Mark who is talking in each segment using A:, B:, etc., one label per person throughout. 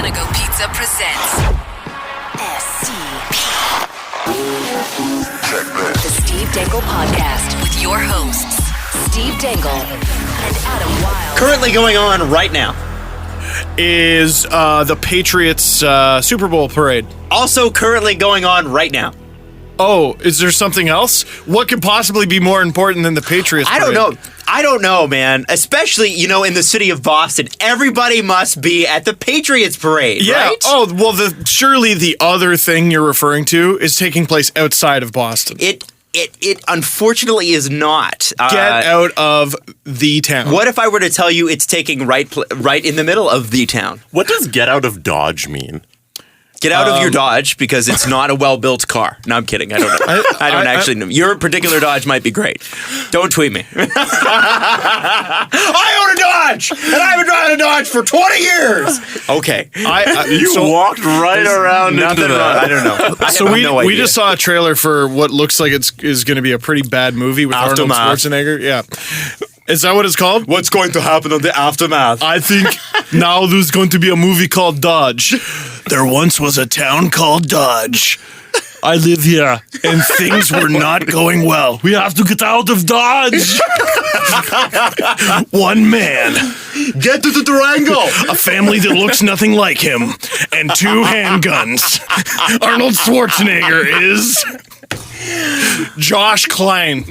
A: Panago Pizza presents SCP. The Steve Dangle Podcast with your hosts, Steve Dangle and Adam Wilde.
B: Currently going on right now
C: is the Patriots Super Bowl parade.
B: Also currently going on right now.
C: Oh, is there something else? What could possibly be more important than the Patriots parade?
B: I don't know, man. Especially, in the city of Boston, everybody must be at the Patriots parade,
C: Yeah.
B: right?
C: Oh, well, surely the other thing you're referring to is taking place outside of Boston.
B: It unfortunately is not.
C: Get out of the town.
B: What if I were to tell you it's taking right in the middle of the town?
D: What does get out of Dodge mean?
B: Get out of your Dodge because it's not a well-built car. No, I'm kidding. I don't know. I don't actually know. Your particular Dodge might be great. Don't tweet me. I own a Dodge, and I've been driving a Dodge for 20 years. Okay.
D: You walked right around into that.
B: I don't know.
C: We just saw a trailer for what looks like is going to be a pretty bad movie with
B: Aftermath.
C: Arnold Schwarzenegger. Yeah. Is that what it's called?
B: What's going to happen on the Aftermath?
C: I think now there's going to be a movie called Dodge. There once was a town called Dodge. I live here, and things were not going well. We have to get out of Dodge. One man.
B: Get to the Durango.
C: A family that looks nothing like him, and 2 handguns. Arnold Schwarzenegger is... Josh Klein.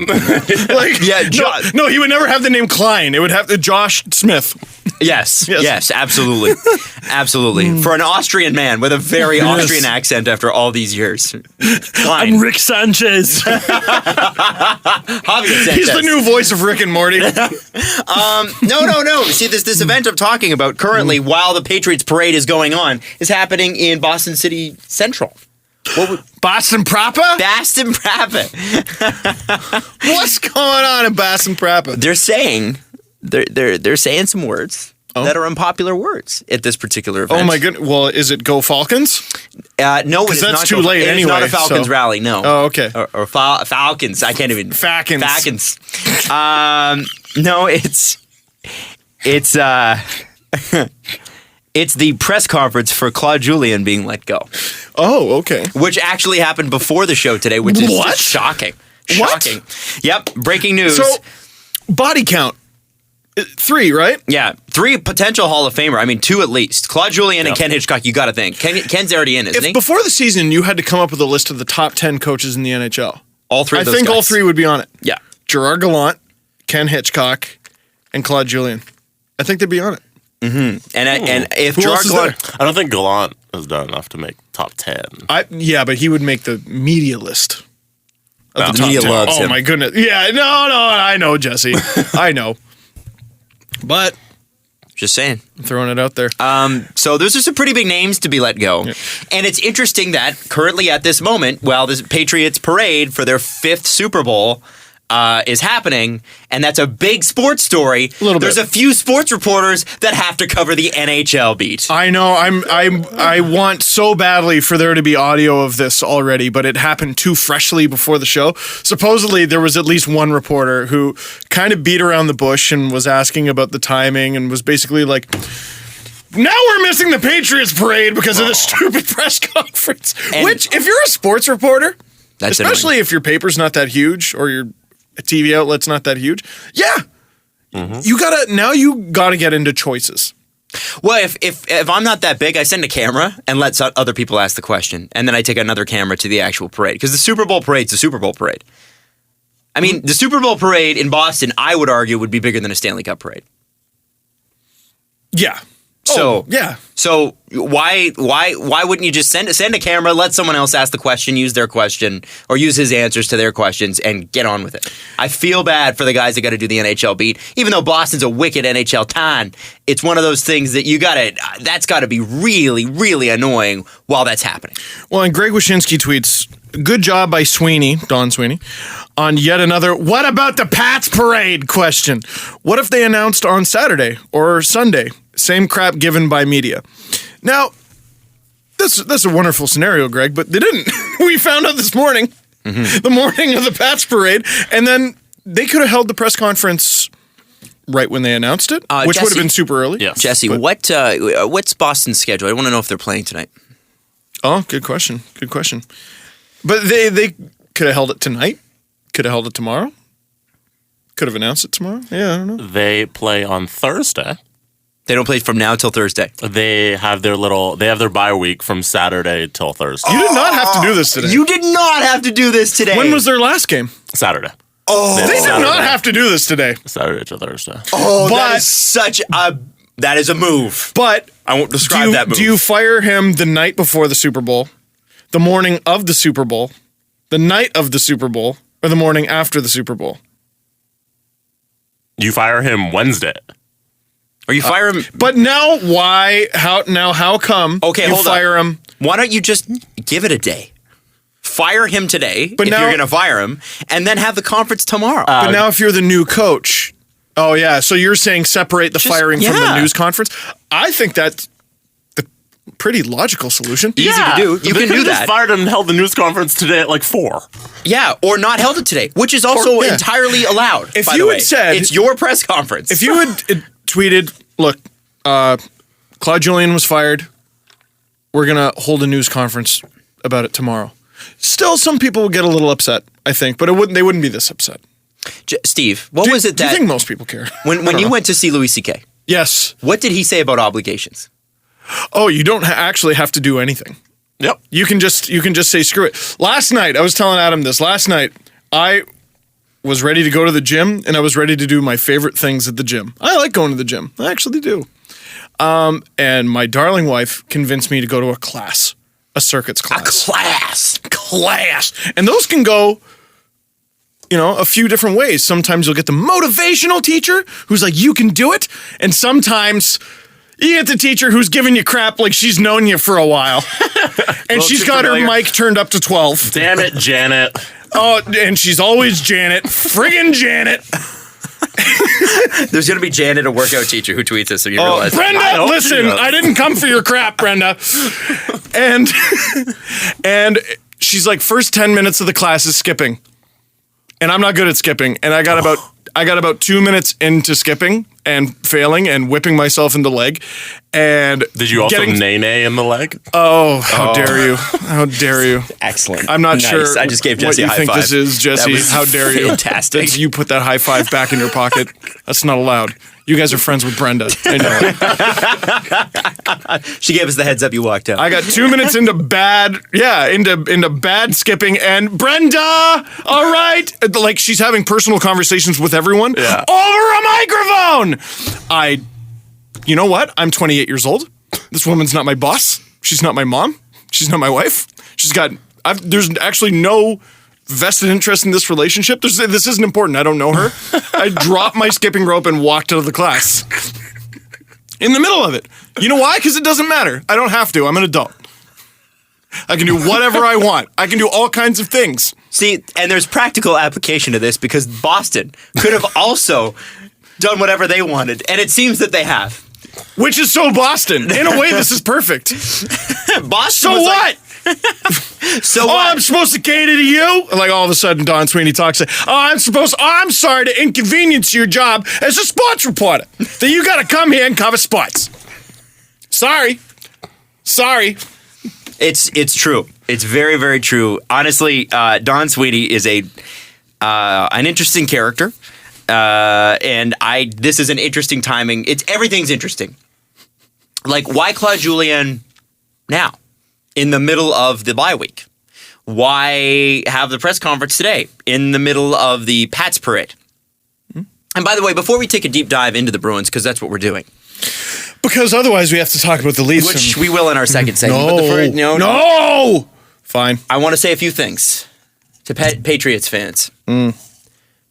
C: No, he would never have the name Klein. It would have Josh Smith.
B: Yes, absolutely. Absolutely. For an Austrian man with a very Austrian accent after all these years. Klein.
C: I'm Rick Sanchez.
B: Javier Sanchez.
C: He's the new voice of Rick and Morty.
B: No. See, this event I'm talking about currently, while the Patriots parade is going on, is happening in Boston City Central.
C: Boston proper?
B: Boston proper.
C: What's going on in Boston proper?
B: They're saying some words that are unpopular words at this particular event.
C: Oh my goodness. Well, is it Go Falcons?
B: No, it's
C: that's
B: not.
C: too late anyway.
B: It's not a Falcons rally. No.
C: Oh, okay.
B: Or Falcons. I can't even.
C: Falcons.
B: No, it's. It's the press conference for Claude Julien being let go.
C: Oh, okay.
B: Which actually happened before the show today, which is just shocking. Shocking.
C: What?
B: Yep. Breaking news.
C: So, body count. 3, right?
B: Yeah. 3 potential Hall of Famer. I mean, 2 at least. Claude Julien and Ken Hitchcock, you got to think. Ken's already in, isn't he?
C: Before the season, you had to come up with a list of the top 10 coaches in the NHL.
B: All 3 of those guys.
C: all 3 would be on it.
B: Yeah.
C: Gerard Gallant, Ken Hitchcock, and Claude Julien. I think they'd be on it.
B: Mm-hmm. And if
C: Who
B: Gerard
C: else is
B: Gallant...
D: I don't think Gallant has done enough to make top 10.
C: Yeah, but he would make the media list.
B: The media loves him.
C: Oh my goodness. Yeah, no, I know, Jesse. I know. But...
B: Just saying.
C: I'm throwing it out there.
B: So those are some pretty big names to be let go. Yeah. And it's interesting that currently at this moment, while this Patriots parade for their 5th Super Bowl is happening, and that's a big sports story. There's a few sports reporters that have to cover the NHL beat.
C: I know. I want so badly for there to be audio of this already, but it happened too freshly before the show. Supposedly, there was at least one reporter who kind of beat around the bush and was asking about the timing and was basically like, now we're missing the Patriots parade because of this stupid press conference. Which, if you're a sports reporter, especially if your paper's not that huge or your TV outlet's not that huge, you gotta get into choices.
B: Well, if I'm not that big, I send a camera and let other people ask the question, and then I take another camera to the actual parade, because the Super Bowl parade's the Super Bowl parade. I mean, the Super Bowl parade in Boston, I would argue, would be bigger than a Stanley Cup parade.
C: Yeah.
B: So why wouldn't you just send a camera, let someone else ask the question, use their question, or use his answers to their questions, and get on with it? I feel bad for the guys that got to do the NHL beat. Even though Boston's a wicked NHL town, it's one of those things that that's got to be really, really annoying while that's happening.
C: Well, and Greg Wyshynski tweets, good job by Sweeney, Don Sweeney, on yet another "what about the Pats parade" question. What if they announced on Saturday or Sunday? Same crap given by media. Now, that's a wonderful scenario, Greg, but they didn't. We found out this morning, the morning of the Pats parade, and then they could have held the press conference right when they announced it, which would have been super early.
D: Yes.
B: Jesse, what's Boston's schedule? I want to know if they're playing tonight.
C: Oh, good question. Good question. But they could have held it tonight. Could have held it tomorrow. Could have announced it tomorrow. Yeah, I don't know.
D: They play on Thursday.
B: They don't play from now till Thursday.
D: They have their bye week from Saturday till Thursday.
C: You did not have to do this today.
B: You did not have to do this today.
C: When was their last game?
D: Saturday.
B: Oh,
C: They did not have to do this today.
D: Saturday to Thursday.
B: oh, that
C: But-
B: is such a that is a move.
C: But
B: I won't describe that move.
C: Do you fire him the night before the Super Bowl, the morning of the Super Bowl, the night of the Super Bowl, or the morning after the Super Bowl?
D: You fire him Wednesday.
B: Or you fire him?
C: But now why? How come?
B: Okay,
C: you
B: hold on.
C: fire him.
B: Why don't you just give it a day? Fire him today
C: But
B: if
C: now-
B: you're going to fire him, and then have the conference tomorrow.
C: But now if you're the new coach, oh yeah, so you're saying separate the firing from the
B: yeah.
C: news conference? I think that's the pretty logical solution.
B: Easy to do. You
D: They
B: can
D: could've
B: do
D: just
B: that.
D: fired him and held the news conference today at like 4.
B: Yeah, or not held it today, which is also
C: yeah.
B: entirely allowed.
C: If
B: by
C: you
B: the
C: had
B: way.
C: said-
B: it's your press conference.
C: If you had tweeted, look, Claude Julien was fired. We're going to hold a news conference about it tomorrow. Still, some people would get a little upset, I think, but they wouldn't be this upset.
B: Steve, what was it
C: Do you
B: that
C: think most people care?
B: when you went to see Louis C.K.,
C: Yes.
B: what did he say about obligations?
C: Oh, you don't actually have to do anything.
D: Yep.
C: You can just say screw it. Last night, I was telling Adam this. Last night, I was ready to go to the gym, and I was ready to do my favorite things at the gym. I like going to the gym. I actually do. And my darling wife convinced me to go to a class, a circuits class. Class. And those can go, a few different ways. Sometimes you'll get the motivational teacher who's like, you can do it. And sometimes you get the teacher who's giving you crap like she's known you for a while. And she's got her mic turned up to 12.
D: Damn it, Janet.
C: Oh, and she's always Janet. Friggin' Janet.
B: There's going to be Janet, a workout teacher, who tweets this, so you realize.
C: Brenda,
D: hope she
C: listen,
D: does.
C: I didn't come for your crap, Brenda. And she's like, first 10 minutes of the class is skipping. And I'm not good at skipping. And I got about 2 minutes into skipping and failing and whipping myself in the leg. And
D: Did you also nay in the leg?
C: Oh, how dare you? How dare you?
B: Excellent.
C: I'm not
B: Nice.
C: sure
B: I just gave
C: what
B: Jesse
C: you
B: a high
C: think
B: five.
C: this is, Jesse.
B: That was
C: How dare you?
B: fantastic.
C: That you put that high five back in your pocket. That's not allowed. You guys are friends with Brenda. I know it.
B: She gave us the heads up. You walked out.
C: I got 2 minutes into bad skipping, and Brenda, all right, like she's having personal conversations with everyone over a microphone. You know what? I'm 28 years old. This woman's not my boss. She's not my mom. She's not my wife. There's actually no vested interest in this relationship. This isn't important. I don't know her. I dropped my skipping rope and walked out of the class. In the middle of it. You know why? Because it doesn't matter. I don't have to. I'm an adult. I can do whatever I want. I can do all kinds of things.
B: See, and there's practical application to this because Boston could have also done whatever they wanted, and it seems that they have.
C: Which is so Boston. In a way, this is perfect.
B: Boston
C: So
B: was
C: what?
B: So
C: Oh,
B: what?
C: I'm supposed to cater to you? And like all of a sudden, Don Sweeney talks. I'm sorry to inconvenience your job as a sports reporter. That you got to come here and cover sports. Sorry.
B: It's true. It's very, very true. Honestly, Don Sweeney is an interesting character, and this is an interesting timing. Everything's interesting. Like, why Claude Julien now, in the middle of the bye week? Why have the press conference today, in the middle of the Pats parade? And by the way, before we take a deep dive into the Bruins, because that's what we're doing,
C: Because otherwise we have to talk about the Leafs.
B: which we will in our second segment. But
C: No. Fine.
B: I want to say a few things to Patriots fans.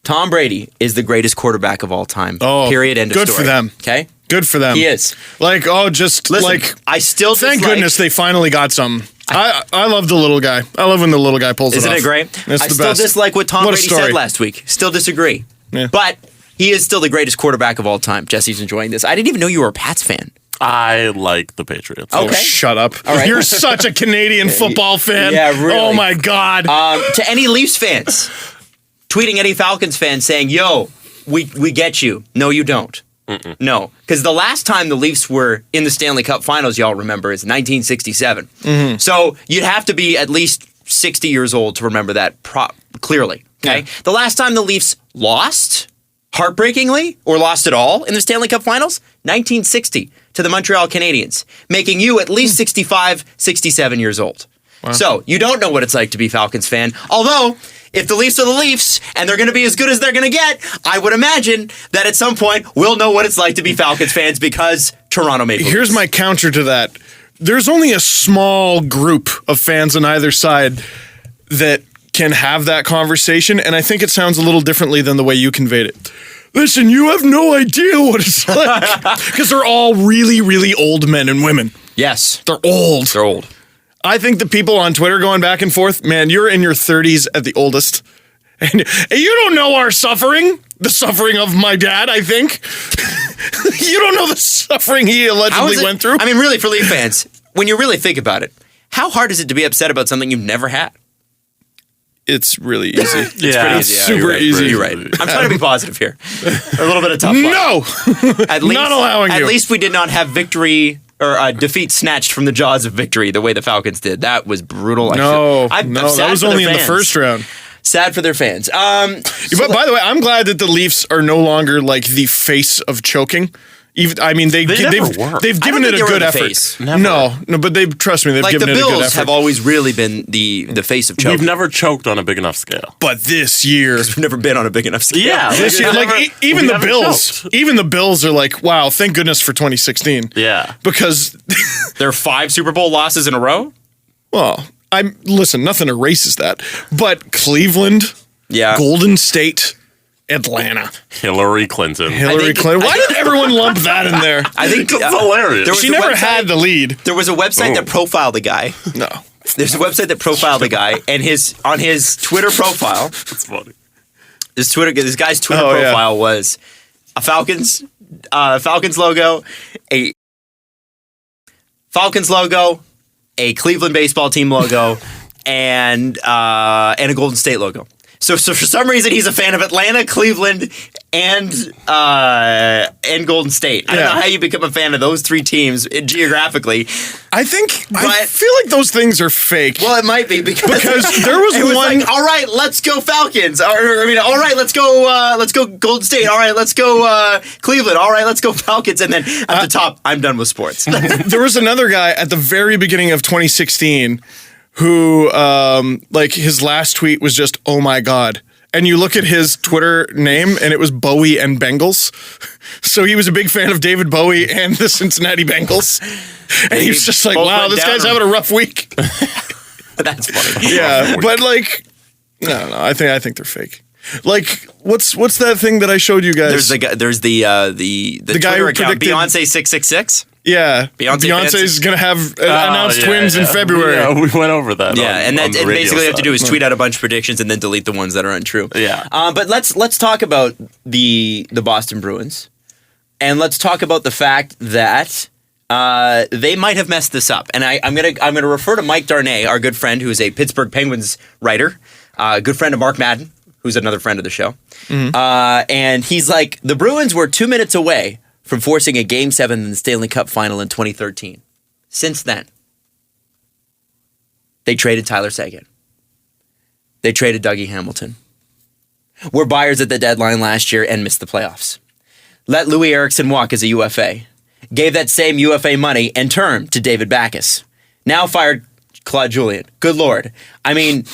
B: Tom Brady is the greatest quarterback of all time.
C: Oh,
B: period. End of
C: good
B: story.
C: for them.
B: Okay?
C: Good for them.
B: He is.
C: Like,
B: Listen, I still
C: thank
B: dislike-
C: goodness they finally got some. I love the little guy. I love when the little guy pulls
B: Isn't
C: it off.
B: it great?
C: It's
B: I
C: the
B: still
C: best.
B: dislike what Tom
C: What a
B: Brady
C: story.
B: said last week. Still disagree.
C: Yeah.
B: But he is still the greatest quarterback of all time. Jesse's enjoying this. I didn't even know you were a Pats fan.
D: I like the Patriots.
B: Okay.
C: Shut up.
B: All right.
C: You're such a Canadian football fan.
B: Yeah, really.
C: Oh, my God.
B: To any Leafs fans, tweeting any Falcons fans saying, yo, we get you. No, you don't. No, because the last time the Leafs were in the Stanley Cup Finals, y'all remember, is 1967. So you'd have to be at least 60 years old to remember that clearly. Okay, the last time the Leafs lost, heartbreakingly, or lost at all in the Stanley Cup Finals, 1960 to the Montreal Canadiens, making you at least 65, 67 years old. Wow. So you don't know what it's like to be Falcons fan, although if the Leafs are the Leafs and they're going to be as good as they're going to get, I would imagine that at some point we'll know what it's like to be Falcons fans because Toronto Maple Leafs.
C: Here's my counter to that. There's only a small group of fans on either side that can have that conversation, and I think it sounds a little differently than the way you conveyed it. Listen, you have no idea what it's like. Because they're all really, really old men and women.
B: Yes.
C: They're old.
B: They're old.
C: I think the people on Twitter going back and forth, man, you're in your 30s at the oldest. And you don't know our suffering. The suffering of my dad, I think. You don't know the suffering he allegedly went through.
B: I mean, really, for Leaf fans, when you really think about it, how hard is it to be upset about something you've never had?
C: It's really easy.
B: It's pretty easy.
C: Super easy.
B: You're right. I'm trying to be positive here. A little bit of tough luck.
C: No!
B: At least,
C: not allowing you.
B: At least we did not have victory or defeat snatched from the jaws of victory the way the Falcons did. That was brutal.
C: I'm that was only in the first round.
B: Sad for their fans.
C: But by the way, I'm glad that the Leafs are no longer like the face of choking. I mean, they've given it a good effort. No, but trust me, they've given it a good effort.
B: Like the Bills have always really been the face of choking.
D: We've never choked on a big enough scale.
C: But this year,
B: we've never been on a big enough scale.
D: Yeah,
C: this year, even the Bills are like, wow, thank goodness for 2016.
D: Yeah,
C: because
B: there are 5 Super Bowl losses in a row.
C: Well, listen, nothing erases that, but Cleveland, Golden State. Atlanta.
D: Hillary Clinton.
C: Why did everyone lump that in there?
B: I think
D: it's hilarious.
C: She never had the lead.
B: There was a website that profiled the guy.
C: No.
B: There's a website that profiled the guy, and on his Twitter profile.
D: That's funny.
B: This guy's Twitter profile was a Falcons logo, a Cleveland baseball team logo, and a Golden State logo. So for some reason he's a fan of Atlanta, Cleveland, and Golden State. I don't know how you become a fan of those 3 teams geographically. I
C: feel like those things are fake.
B: Well, it might be because
C: there was
B: it
C: one.
B: Like, all right, let's go Falcons. All right, let's go Golden State. All right, let's go Cleveland. All right, let's go Falcons. And then at the top, I'm done with sports.
C: There was another guy at the very beginning of 2016. Who, his last tweet was just, oh my God. And you look at his Twitter name, and it was Bowie and Bengals. So he was a big fan of David Bowie and the Cincinnati Bengals. And he was just like, wow, this guy's having a rough week.
B: That's funny.
C: Yeah, but I don't know. I think they're fake. Like, what's that thing that I showed you guys?
B: There's the guy who account, Beyonce 666.
C: Yeah, Beyonce's going to have announced twins in February.
D: Yeah, we went over that.
B: Yeah, and basically what you have to do is tweet out a bunch of predictions and then delete the ones that are untrue.
D: Yeah.
B: But let's talk about the Boston Bruins, and let's talk about the fact that they might have messed this up. And I'm gonna refer to Mike Darnay, our good friend, who is a Pittsburgh Penguins writer, good friend of Mark Madden, who's another friend of the show. Mm-hmm. And he's like, the Bruins were 2 minutes away from forcing a Game 7 in the Stanley Cup Final in 2013. Since then, they traded Tyler Seguin. They traded Dougie Hamilton. Were buyers at the deadline last year and missed the playoffs. Let Louis Eriksson walk as a UFA. Gave that same UFA money and term to David Backes. Now fired Claude Julien. Good Lord. I mean,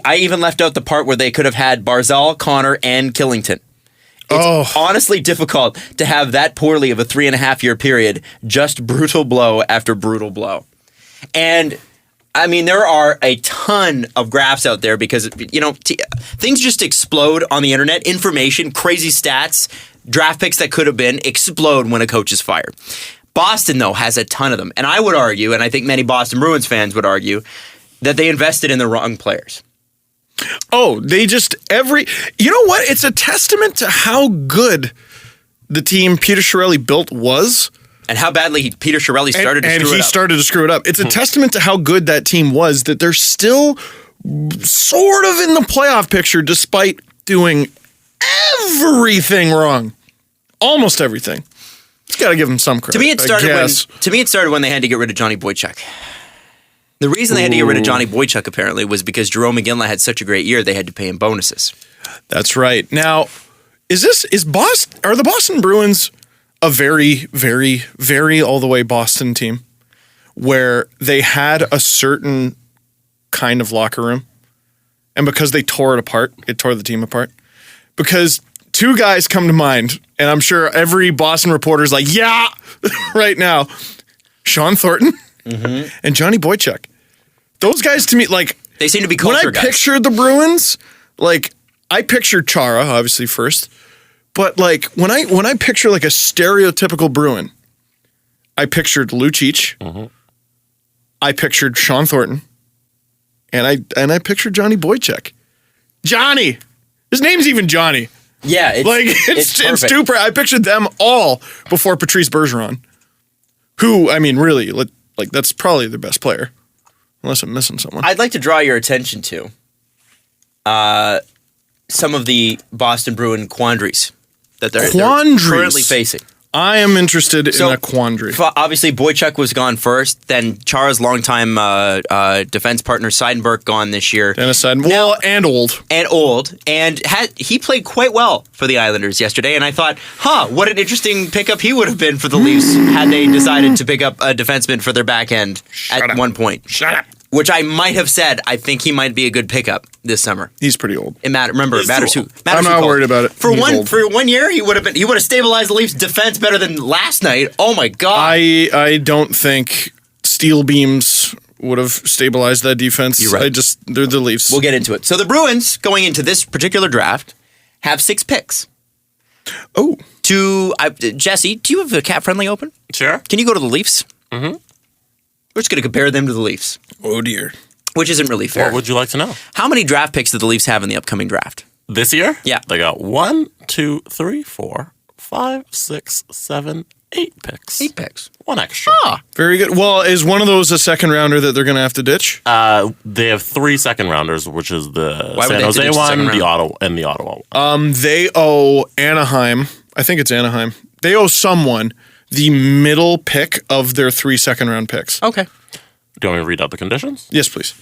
B: I even left out the part where they could have had Barzal, Connor, and Killington. It's honestly difficult to have that poorly of a 3.5-year period, just brutal blow after brutal blow. And, I mean, there are a ton of graphs out there because, things just explode on the internet. Information, crazy stats, draft picks that could have been explode when a coach is fired. Boston, though, has a ton of them. And I would argue, and I think many Boston Bruins fans would argue, that they invested in the wrong players.
C: Oh, you know what? It's a testament to how good the team Peter Chiarelli built was.
B: And how badly Peter Chiarelli started to screw it up.
C: It's a testament to how good that team was that they're still sort of in the playoff picture despite doing everything wrong. Almost everything. Just got to give him some credit.
B: To me, it started when they had to get rid of Johnny Boychuk. The reason they had to get rid of Johnny Boychuk apparently was because Jerome McGinley had such a great year, they had to pay him bonuses.
C: That's right. Now, are the Boston Bruins a very, very, very all the way Boston team where they had a certain kind of locker room, and because they tore it apart, it tore the team apart? Because two guys come to mind, and I'm sure every Boston reporter is like, yeah, right now. Sean Thornton and Johnny Boychuk. Those guys to me, like...
B: They seem to be culture guys.
C: When I pictured the Bruins, like, I pictured Chara, obviously, first. But, like, when I picture, like, a stereotypical Bruin, I pictured Lucic. I pictured Sean Thornton. And I pictured Johnny Boychuk. Johnny! His name's even Johnny.
B: Yeah,
C: it's super. I pictured them all before Patrice Bergeron, who, I mean, really, like that's probably their best player, unless I'm missing someone.
B: I'd like to draw your attention to some of the Boston Bruin quandaries that they're currently facing.
C: I am interested in a quandary.
B: Obviously, Boychuk was gone first. Then Chara's longtime defense partner Seidenberg gone this year.
C: Dennis Seidenberg, and old. And he played quite well for the Islanders yesterday. And I thought, what an interesting pickup he would have been for the Leafs had they decided to pick up a defenseman for their back end one point. Shut up.
B: Which I might have said, I think he might be a good pickup this summer.
C: He's pretty old.
B: It matters who.
C: I'm not worried about it.
B: For 1 year, he would have stabilized the Leafs' defense better than last night. Oh my god!
C: I don't think steel beams would have stabilized that defense.
B: You're right.
C: They're the Leafs.
B: We'll get into it. So the Bruins going into this particular draft have 6 picks.
C: Oh,
B: Jesse, do you have a cap friendly open?
D: Sure.
B: Can you go to the Leafs? Mm-hmm. We're just going to compare them to the Leafs.
C: Oh, dear.
B: Which isn't really fair.
D: What would you like to know?
B: How many draft picks do the Leafs have in the upcoming draft?
D: This year?
B: Yeah.
D: They got 1, 2, 3, 4, 5, 6, 7, 8 picks.
B: 8 picks.
D: 1 extra.
C: Very good. Well, is one of those a second rounder that they're going to have to ditch?
D: They have 3 second rounders, which is the San Jose one, the Ottawa one.
C: They owe Anaheim. I think it's Anaheim. They owe someone the middle pick of their 3 second round picks.
B: Okay.
D: Do you want me to read out the conditions?
C: Yes, please.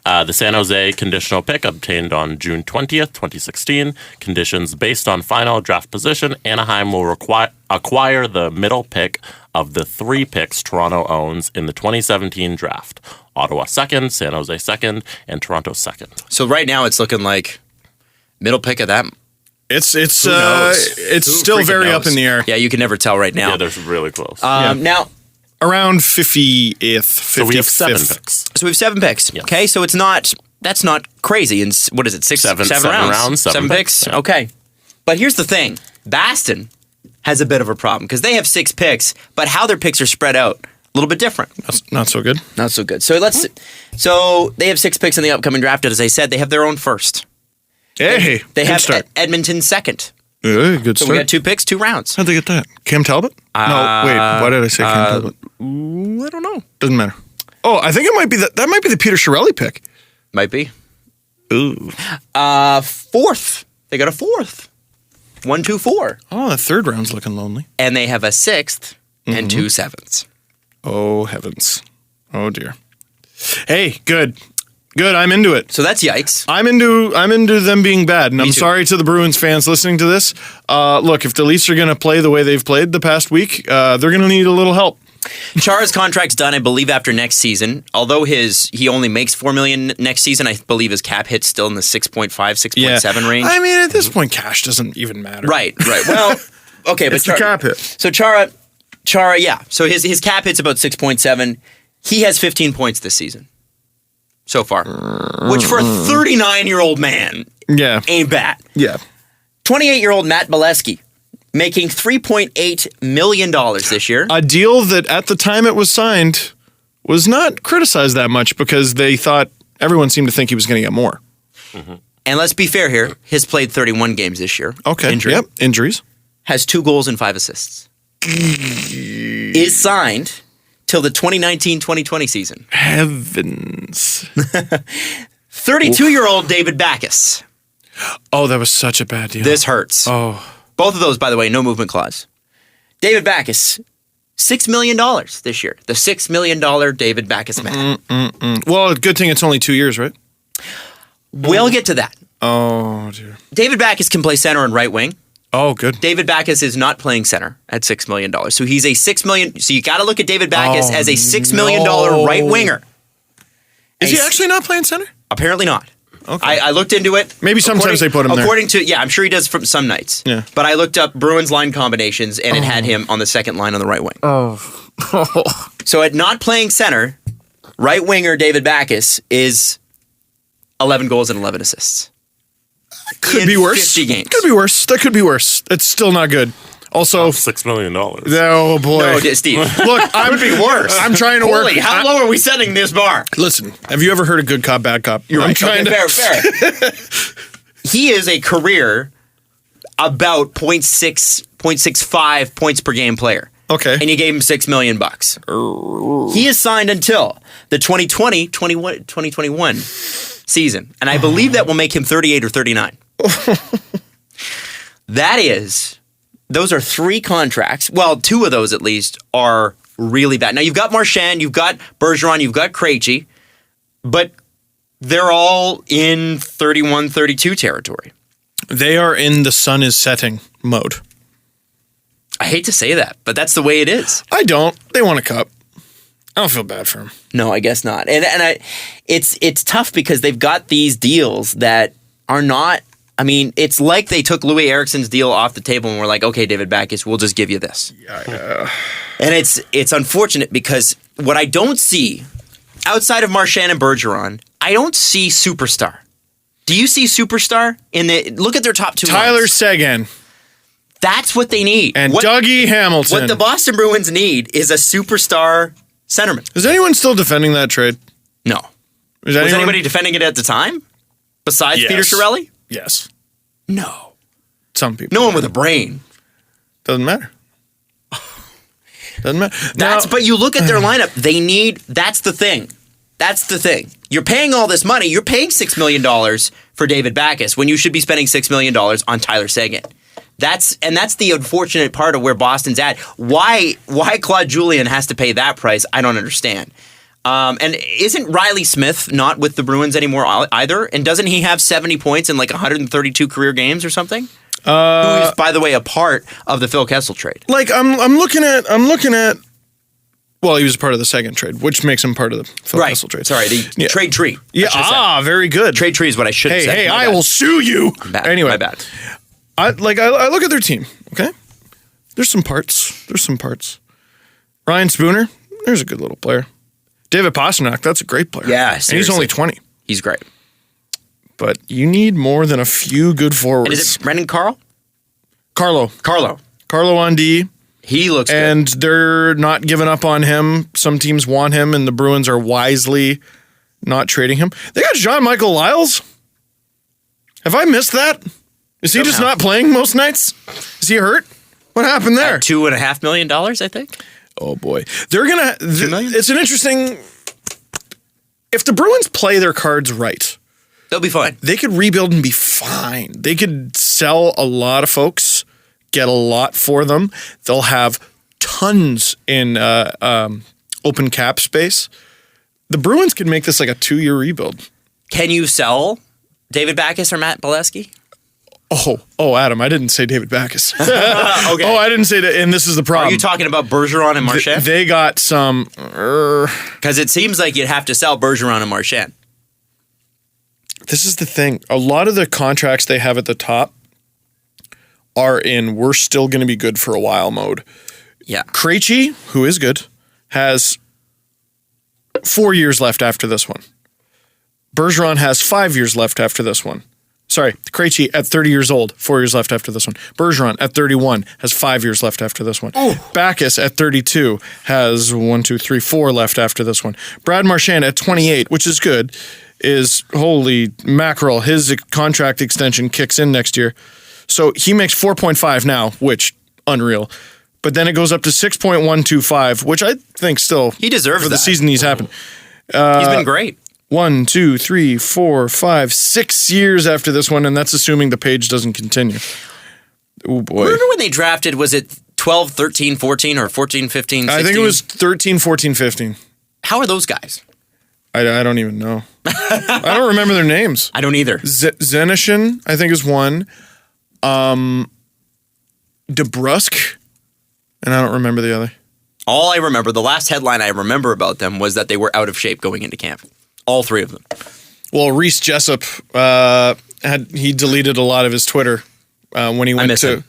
D: The San Jose conditional pick obtained on June 20th, 2016. Conditions based on final draft position. Anaheim will acquire the middle pick of the 3 picks Toronto owns in the 2017 draft. Ottawa second, San Jose second, and Toronto second.
B: So right now it's looking like middle pick of that.
C: It's still very up in the air.
B: Yeah, you can never tell right now.
D: Yeah, they're really close.
B: Now,
C: around 50th, 55th.
D: So we have 7 picks.
B: So we have 7 picks.
D: Yes.
B: Okay, so that's not crazy. And what is it? 7 rounds?
D: 7
B: picks.
D: Yeah.
B: Okay, but here's the thing: Boston has a bit of a problem because they have 6 picks, but how their picks are spread out a little bit different.
C: That's not so good.
B: Not so good. So they have 6 picks in the upcoming draft. As I said, they have their own first.
C: Hey,
B: they have Edmonton second.
C: Good start.
B: So we got 2 picks, 2 rounds.
C: How'd they get that? Cam Talbot? No, wait. Why did I say Cam Talbot?
B: I don't know.
C: Doesn't matter. Oh, I think it might be that might be the Peter Chiarelli pick.
B: Might be.
C: Ooh.
B: 4th. They got a 4th. 1, 2, 4.
C: Oh, the 3rd round's looking lonely.
B: And they have a 6th and 2 7ths.
C: Oh, heavens. Oh, dear. Hey, good. Good, I'm into it.
B: So that's yikes.
C: I'm into them being bad, and
B: Me
C: I'm
B: too.
C: sorry to the Bruins fans listening to this. Look, if the Leafs are going to play the way they've played the past week, they're going to need a little help.
B: Chara's contract's done, I believe, after next season. Although he only makes $4 million next season, I believe his cap hit's still in the 6.5, 6.7 range.
C: I mean, at this point, cash doesn't even matter.
B: Right. Well, okay,
C: it's
B: but
C: the cap hit.
B: So Chara, yeah. So his cap hit's about 6.7. He has 15 points this season so far, which for a 39-year-old man, ain't bad.
C: Yeah.
B: 28-year-old Matt Bolesky making $3.8 million this year.
C: A deal that at the time it was signed was not criticized that much because they thought everyone seemed to think he was going to get more.
B: Mm-hmm. And let's be fair here. He's played 31 games this year.
C: Okay. Yep. Injuries.
B: Has 2 goals and 5 assists. Is signed till the 2019-2020 season.
C: Heavens.
B: 32-year-old David Backes.
C: Oh, that was such a bad deal.
B: This hurts.
C: Oh.
B: Both of those, by the way, no movement clause. David Backes, $6 million this year. The $6 million David Backes man.
C: Well, good thing it's only 2 years, right?
B: We'll get to that.
C: Oh, dear.
B: David Backes can play center and right wing.
C: Oh, good.
B: David Backes is not playing center at $6 million. So he's a $6 million. So you got to look at David Backes as a $6 million right winger.
C: Is he actually not playing center?
B: Apparently not.
C: Okay.
B: I looked into it.
C: Maybe sometimes they put him there.
B: According to, I'm sure he does from some nights.
C: Yeah.
B: But I looked up Bruins line combinations and it had him on the second line on the right wing.
C: Oh.
B: So at not playing center, right winger David Backes is 11 goals and 11 assists.
C: Could
B: in
C: be worse.
B: 50 games.
C: Could be worse. That could be worse. It's still not good. Also,
D: $6 million.
C: oh boy.
B: No, Steve.
C: Look, I'm
B: Could be worse.
C: I'm trying to work.
B: Holy, how low are we setting this bar?
C: Listen, have you ever heard of good cop, bad cop?
B: You're
C: I'm
B: right.
C: trying
B: Okay,
C: to.
B: fair. He is a career about 0.65 points per game player.
C: Okay.
B: And you gave him $6 million. He is signed until the 2020-2021 season. And I believe that will make him 38 or 39. Those are 3 contracts. Well, 2 of those at least are really bad. Now you've got Marchand, you've got Bergeron, you've got Krejci, but they're all in 31-32 territory.
C: They are in the sun is setting mode.
B: I hate to say that, but that's the way it is.
C: I don't. They won a cup. I don't feel bad for them.
B: No, I guess not. It's tough because they've got these deals that are not. I mean, it's like they took Louis Eriksson's deal off the table and were like, okay, David Backes, we'll just give you this.
C: Yeah.
B: And it's unfortunate because what I don't see outside of Marchand and Bergeron, I don't see superstar. Do you see superstar in the look at their top 2
C: Tyler
B: lines?
C: Seguin
B: That's what they need.
C: and Dougie Hamilton.
B: What the Boston Bruins need is a superstar centerman.
C: Is anyone still defending that trade?
B: No.
C: Was
B: Was anybody defending it at the time? Besides
C: Yes.
B: Peter Chiarelli?
C: Yes.
B: No.
C: Some people.
B: No one with a brain.
C: Doesn't matter. Doesn't matter.
B: But you look at their lineup, that's the thing. That's the thing. You're paying all this money. You're paying $6 million for David Backes when you should be spending $6 million on Tyler Seguin. That's the unfortunate part of where Boston's at. Why Claude Julien has to pay that price, I don't understand. And isn't Riley Smith not with the Bruins anymore either? And doesn't he have 70 points in like 132 career games or something? Who is, by the way, a part of the Phil Kessel trade.
C: Like I'm looking at. Well, he was part of the second trade, which makes him part of the Phil Kessel trade.
B: Sorry, the trade tree.
C: Yeah. Very good.
B: Trade tree is what I should have said.
C: Hey, I will sue you. Anyway,
B: my bad.
C: I look at their team. Okay, there's some parts. Ryan Spooner, there's a good little player. David Pastrnak, that's a great player.
B: Yeah,
C: and he's only 20.
B: He's great.
C: But you need more than a few good forwards.
B: And is it Brendan Carlo
C: on D.
B: He looks
C: and
B: good.
C: they're not giving up on him. Some teams want him, and the Bruins are wisely not trading him. They got Jean-Michel Liles. Have I missed that? Is he just not playing most nights? Is he hurt? What happened there?
B: $2.5 million, I think.
C: Oh boy, they're gonna.
B: $2 million?
C: It's an interesting. If the Bruins play their cards right,
B: they'll be fine.
C: They could rebuild and be fine. They could sell a lot of folks, get a lot for them. They'll have tons in open cap space. The Bruins could make this like a 2-year rebuild.
B: Can you sell David Backes or Matt Bolesky?
C: Oh, Adam, I didn't say David Backes.
B: Okay.
C: Oh, I didn't say that, and this is the problem.
B: Are you talking about Bergeron and Marchand?
C: They got some...
B: Because it seems like you'd have to sell Bergeron and Marchand.
C: This is the thing. A lot of the contracts they have at the top are in we're still going to be good for a while mode.
B: Yeah.
C: Krejci, who is good, has 4 years left after this one. Bergeron has 5 years left after this one. Sorry, Krejci at 30 years old, 4 years left after this one. Bergeron at 31 has 5 years left after this one. Backes at 32 has 4 left after this one. Brad Marchand at 28, which is good, is holy mackerel. His contract extension kicks in next year. So he makes 4.5 now, which unreal. But then it goes up to 6.125, which I think still
B: he deserves
C: for
B: that.
C: the season he's happened.
B: He's been great.
C: 1, 2, 3, 4, 5, 6 years after this one, and that's assuming the page doesn't continue. Oh, boy.
B: Remember when they drafted, was it 12, 13, 14, or 14, 15, 16?
C: I think it was 13, 14, 15.
B: How are those guys?
C: I don't even know. I don't remember their names.
B: I don't either.
C: Zenishin, I think, is one. DeBrusk, and I don't remember the other.
B: All I remember, the last headline I remember about them was that they were out of shape going into camp. All three of them.
C: Well, Reese Jessup, he deleted a lot of his Twitter when he went
B: miss him.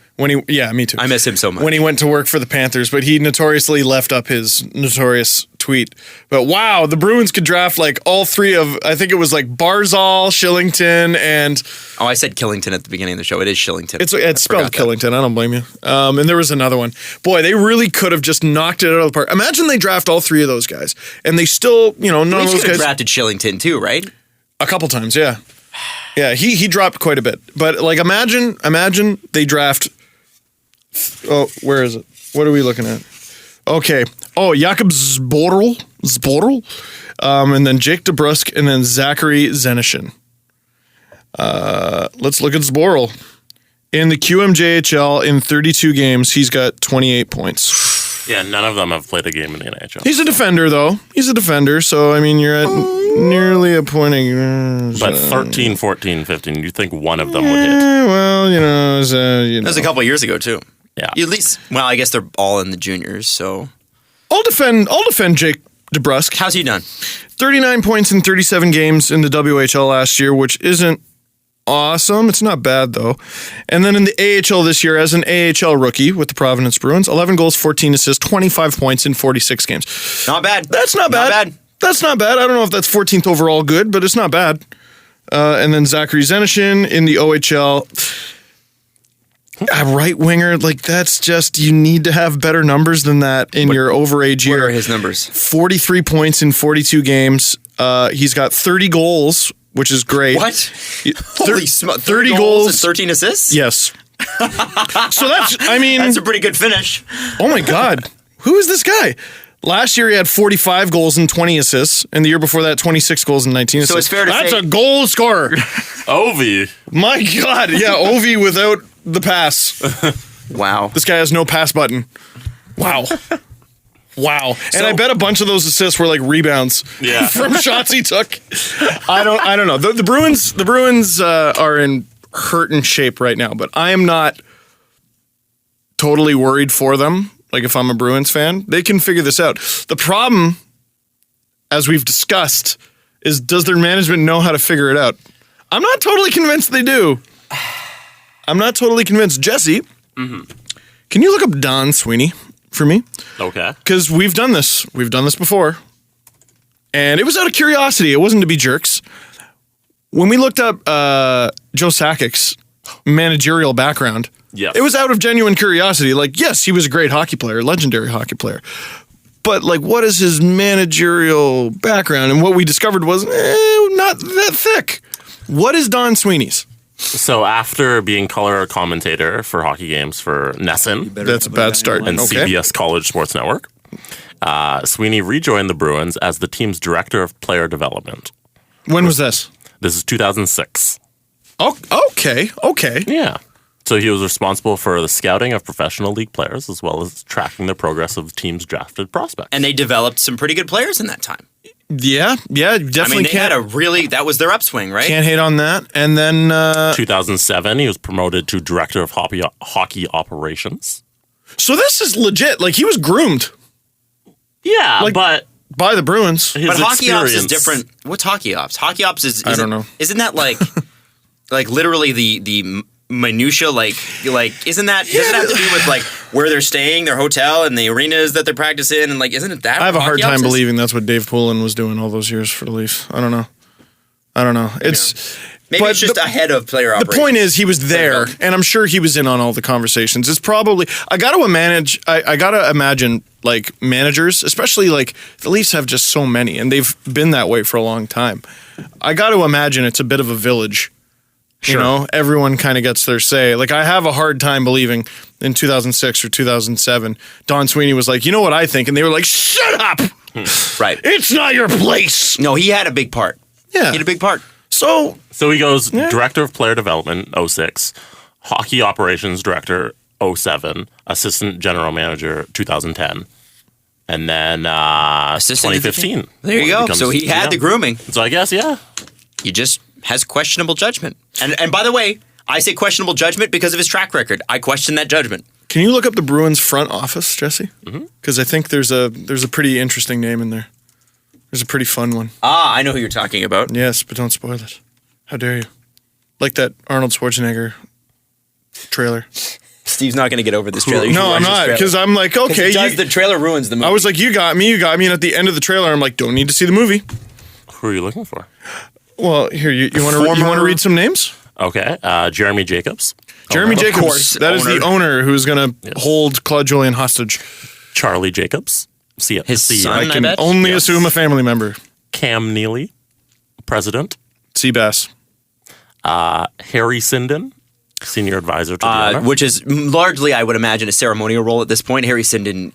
C: Yeah, me too.
B: I miss him so much.
C: When he went to work for the Panthers, but he notoriously left up his notorious tweet. But wow, the Bruins could draft like all three of, I think it was like Barzal, Shillington, and...
B: Oh, I said Killington at the beginning of the show. It is Shillington.
C: It's spelled Killington. I don't blame you. And there was another one. Boy, they really could have just knocked it out of the park. Imagine they draft all three of those guys, and they still, none of those guys...
B: drafted Shillington too, right?
C: A couple times, yeah. Yeah, he dropped quite a bit. But like imagine they draft... Oh, where is it? What are we looking at? Okay. Oh, Jakob Zboril. And then Jake DeBrusk, and then Zachary Zenishin. Let's look at Zboril. In the QMJHL, in 32 games, he's got 28 points.
D: Yeah, none of them have played a game in the NHL.
C: He's a defender, though. So, I mean, you're at nearly a point.
D: But 13, 14, 15, you think one of them would hit?
C: Well,
B: That was a couple of years ago, too.
D: Yeah.
B: At least, well, I guess they're all in the juniors, so...
C: I'll defend Jake DeBrusk.
B: How's he done?
C: 39 points in 37 games in the WHL last year, which isn't awesome. It's not bad, though. And then in the AHL this year, as an AHL rookie with the Providence Bruins, 11 goals, 14 assists, 25 points in 46 games.
B: Not bad.
C: That's not bad. That's not bad. I don't know if that's 14th overall good, but it's not bad. And then Zachary Zenishin in the OHL... A right winger, like that's just, you need to have better numbers than that in your overage year.
B: What are his numbers?
C: 43 points in 42 games. He's got 30 goals, which is great.
B: What?
C: 30 goals
B: and 13 assists?
C: Yes. So that's, I mean...
B: That's a pretty good finish.
C: Oh my God. Who is this guy? Last year he had 45 goals and 20 assists, and the year before that 26 goals and 19 assists.
B: So it's fair to say...
C: That's a goal scorer.
D: Ovi.
C: My God. Yeah, Ovi without... the pass.
B: Wow.
C: This guy has no pass button. Wow. And I bet a bunch of those assists were like rebounds from shots he took. I don't know. The Bruins are in hurting shape right now, but I am not totally worried for them. Like if I'm a Bruins fan, they can figure this out. The problem, as we've discussed, is does their management know how to figure it out? I'm not totally convinced they do. I'm not totally convinced. Jesse, can you look up Don Sweeney for me?
D: Okay.
C: Because we've done this. We've done this before. And it was out of curiosity. It wasn't to be jerks. When we looked up Joe Sakic's managerial background, it was out of genuine curiosity. Like, yes, he was a great hockey player, legendary hockey player. But, like, what is his managerial background? And what we discovered was not that thick. What is Don Sweeney's?
D: So after being color commentator for hockey games for Nesson,
C: that's a bad start,
D: and CBS College Sports Network, Sweeney rejoined the Bruins as the team's director of player development.
C: When was this?
D: This is 2006.
C: Oh, okay.
D: Yeah. So he was responsible for the scouting of professional league players as well as tracking the progress of the team's drafted prospects.
B: And they developed some pretty good players in that time.
C: Yeah, definitely.
B: I mean, they had that was their upswing, right?
C: Can't hate on that. And then
D: 2007, he was promoted to director of hockey operations.
C: So this is legit. Like he was groomed.
D: Yeah,
C: like,
D: but
C: by the Bruins.
B: But hockey ops is different. What's hockey ops? Hockey ops is
C: I don't know.
B: Isn't that like like literally the minutia, like isn't that does it have to do with like where they're staying, their hotel, and the arenas that they're practicing, and like isn't it that?
C: I have a hard time believing that's what Dave Poulin was doing all those years for the Leafs. I don't know. It's
B: maybe it's just ahead of player operations.
C: The point is he was there, and I'm sure he was in on all the conversations. It's probably I gotta imagine like managers, especially like the Leafs have just so many, and they've been that way for a long time. I gotta imagine it's a bit of a village. Sure. You know, everyone kind of gets their say. Like, I have a hard time believing in 2006 or 2007, Don Sweeney was like, you know what I think? And they were like, shut up!
B: Right.
C: It's not your place!
B: No, he had a big part.
C: Yeah.
B: He had a big part.
C: So
D: he goes director of player development, 06, hockey operations director, 07, assistant general manager, 2010, and then 2015.
B: There you go. So he had the grooming.
D: So I guess,
B: He just has questionable judgment. And by the way, I say questionable judgment because of his track record. I question that judgment.
C: can you look up the Bruins front office, Jesse? Because I think there's a pretty interesting name in there. There's a pretty fun one.
B: Ah, I know who you're talking about.
C: Yes, but don't spoil it. How dare you? Like that Arnold Schwarzenegger trailer.
B: Steve's not going to get over this trailer. You should
C: No,
B: watch
C: I'm
B: this
C: not,
B: trailer.
C: because I'm like, okay.
B: The trailer ruins the movie.
C: I was like, you got me, and at the end of the trailer, I'm like, don't need to see the movie.
D: Who are you looking for?
C: Well, here, you want to read some names?
D: Okay, Jeremy Jacobs.
C: Jeremy Jacobs,
B: course,
C: that is the owner who's going to hold Claude Julien hostage.
D: Charlie Jacobs.
B: His son,
C: I can
B: bet?
C: only assume a family member.
D: Cam Neely, president.
C: Seabass.
D: Harry Sinden, senior advisor to the owner.
B: Which is largely, I would imagine, a ceremonial role at this point. Harry Sinden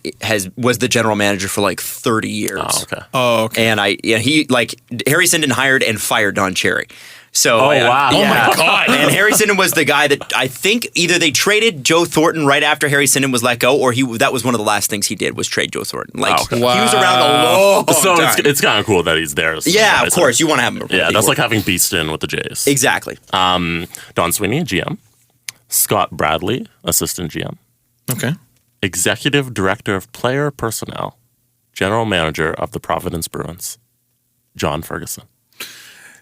B: was the general manager for like 30 years.
D: Oh, okay.
B: And Harry Sinden hired and fired Don Cherry. So,
D: wow.
C: Oh, my God.
B: And Harry Sinden was the guy that I think either they traded Joe Thornton right after Harry Sinden was let go, or that was one of the last things he did was trade Joe Thornton. He was around a long time.
D: So it's kind of cool that he's there.
B: Yeah, of course. You want to have him.
D: Yeah, that's like having Beeston with the Jays.
B: Exactly.
D: Don Sweeney, GM. Scott Bradley, assistant GM.
C: Okay.
D: Executive director of player personnel, general manager of the Providence Bruins, John Ferguson.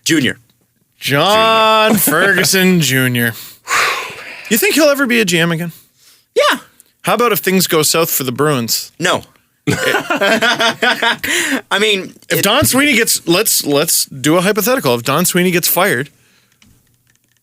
B: Junior.
C: John Ferguson Jr. You think he'll ever be a GM again?
B: Yeah.
C: How about if things go south for the Bruins?
B: No. I mean,
C: If Don Sweeney gets let's do a hypothetical. If Don Sweeney gets fired,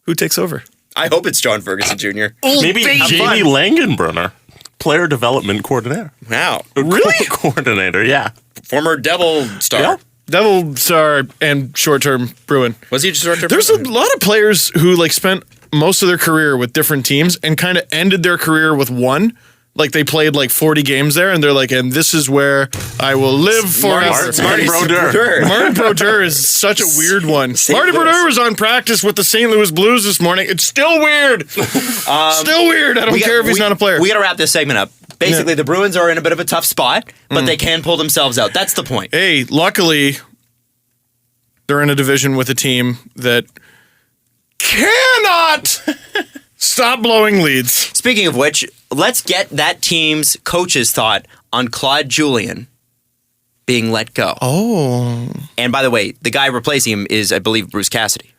C: who takes over?
B: I hope it's John Ferguson Jr.
D: Maybe Jamie Langenbrunner, player development coordinator.
B: Wow.
C: Really?
D: Coordinator, yeah.
B: Former Devil star.
D: Yeah.
C: Devil star and short-term Bruin.
B: Was he just short-term?
C: There's a lot of players who spent most of their career with different teams and kind of ended their career with one. Like they played 40 games there, and they're like, and this is where I will live forever.
B: Marty Brodeur.
C: Marty Brodeur is such a weird one. Marty Brodeur was on practice with the St. Louis Blues this morning. It's still weird. Still weird. I don't care if he's not a player.
B: We got to wrap this segment up. Basically, the Bruins are in a bit of a tough spot, but they can pull themselves out. That's the point.
C: Hey, luckily, they're in a division with a team that cannot stop blowing leads.
B: Speaking of which, let's get that team's coach's thought on Claude Julien being let go.
C: Oh.
B: And by the way, the guy replacing him is, I believe, Bruce Cassidy.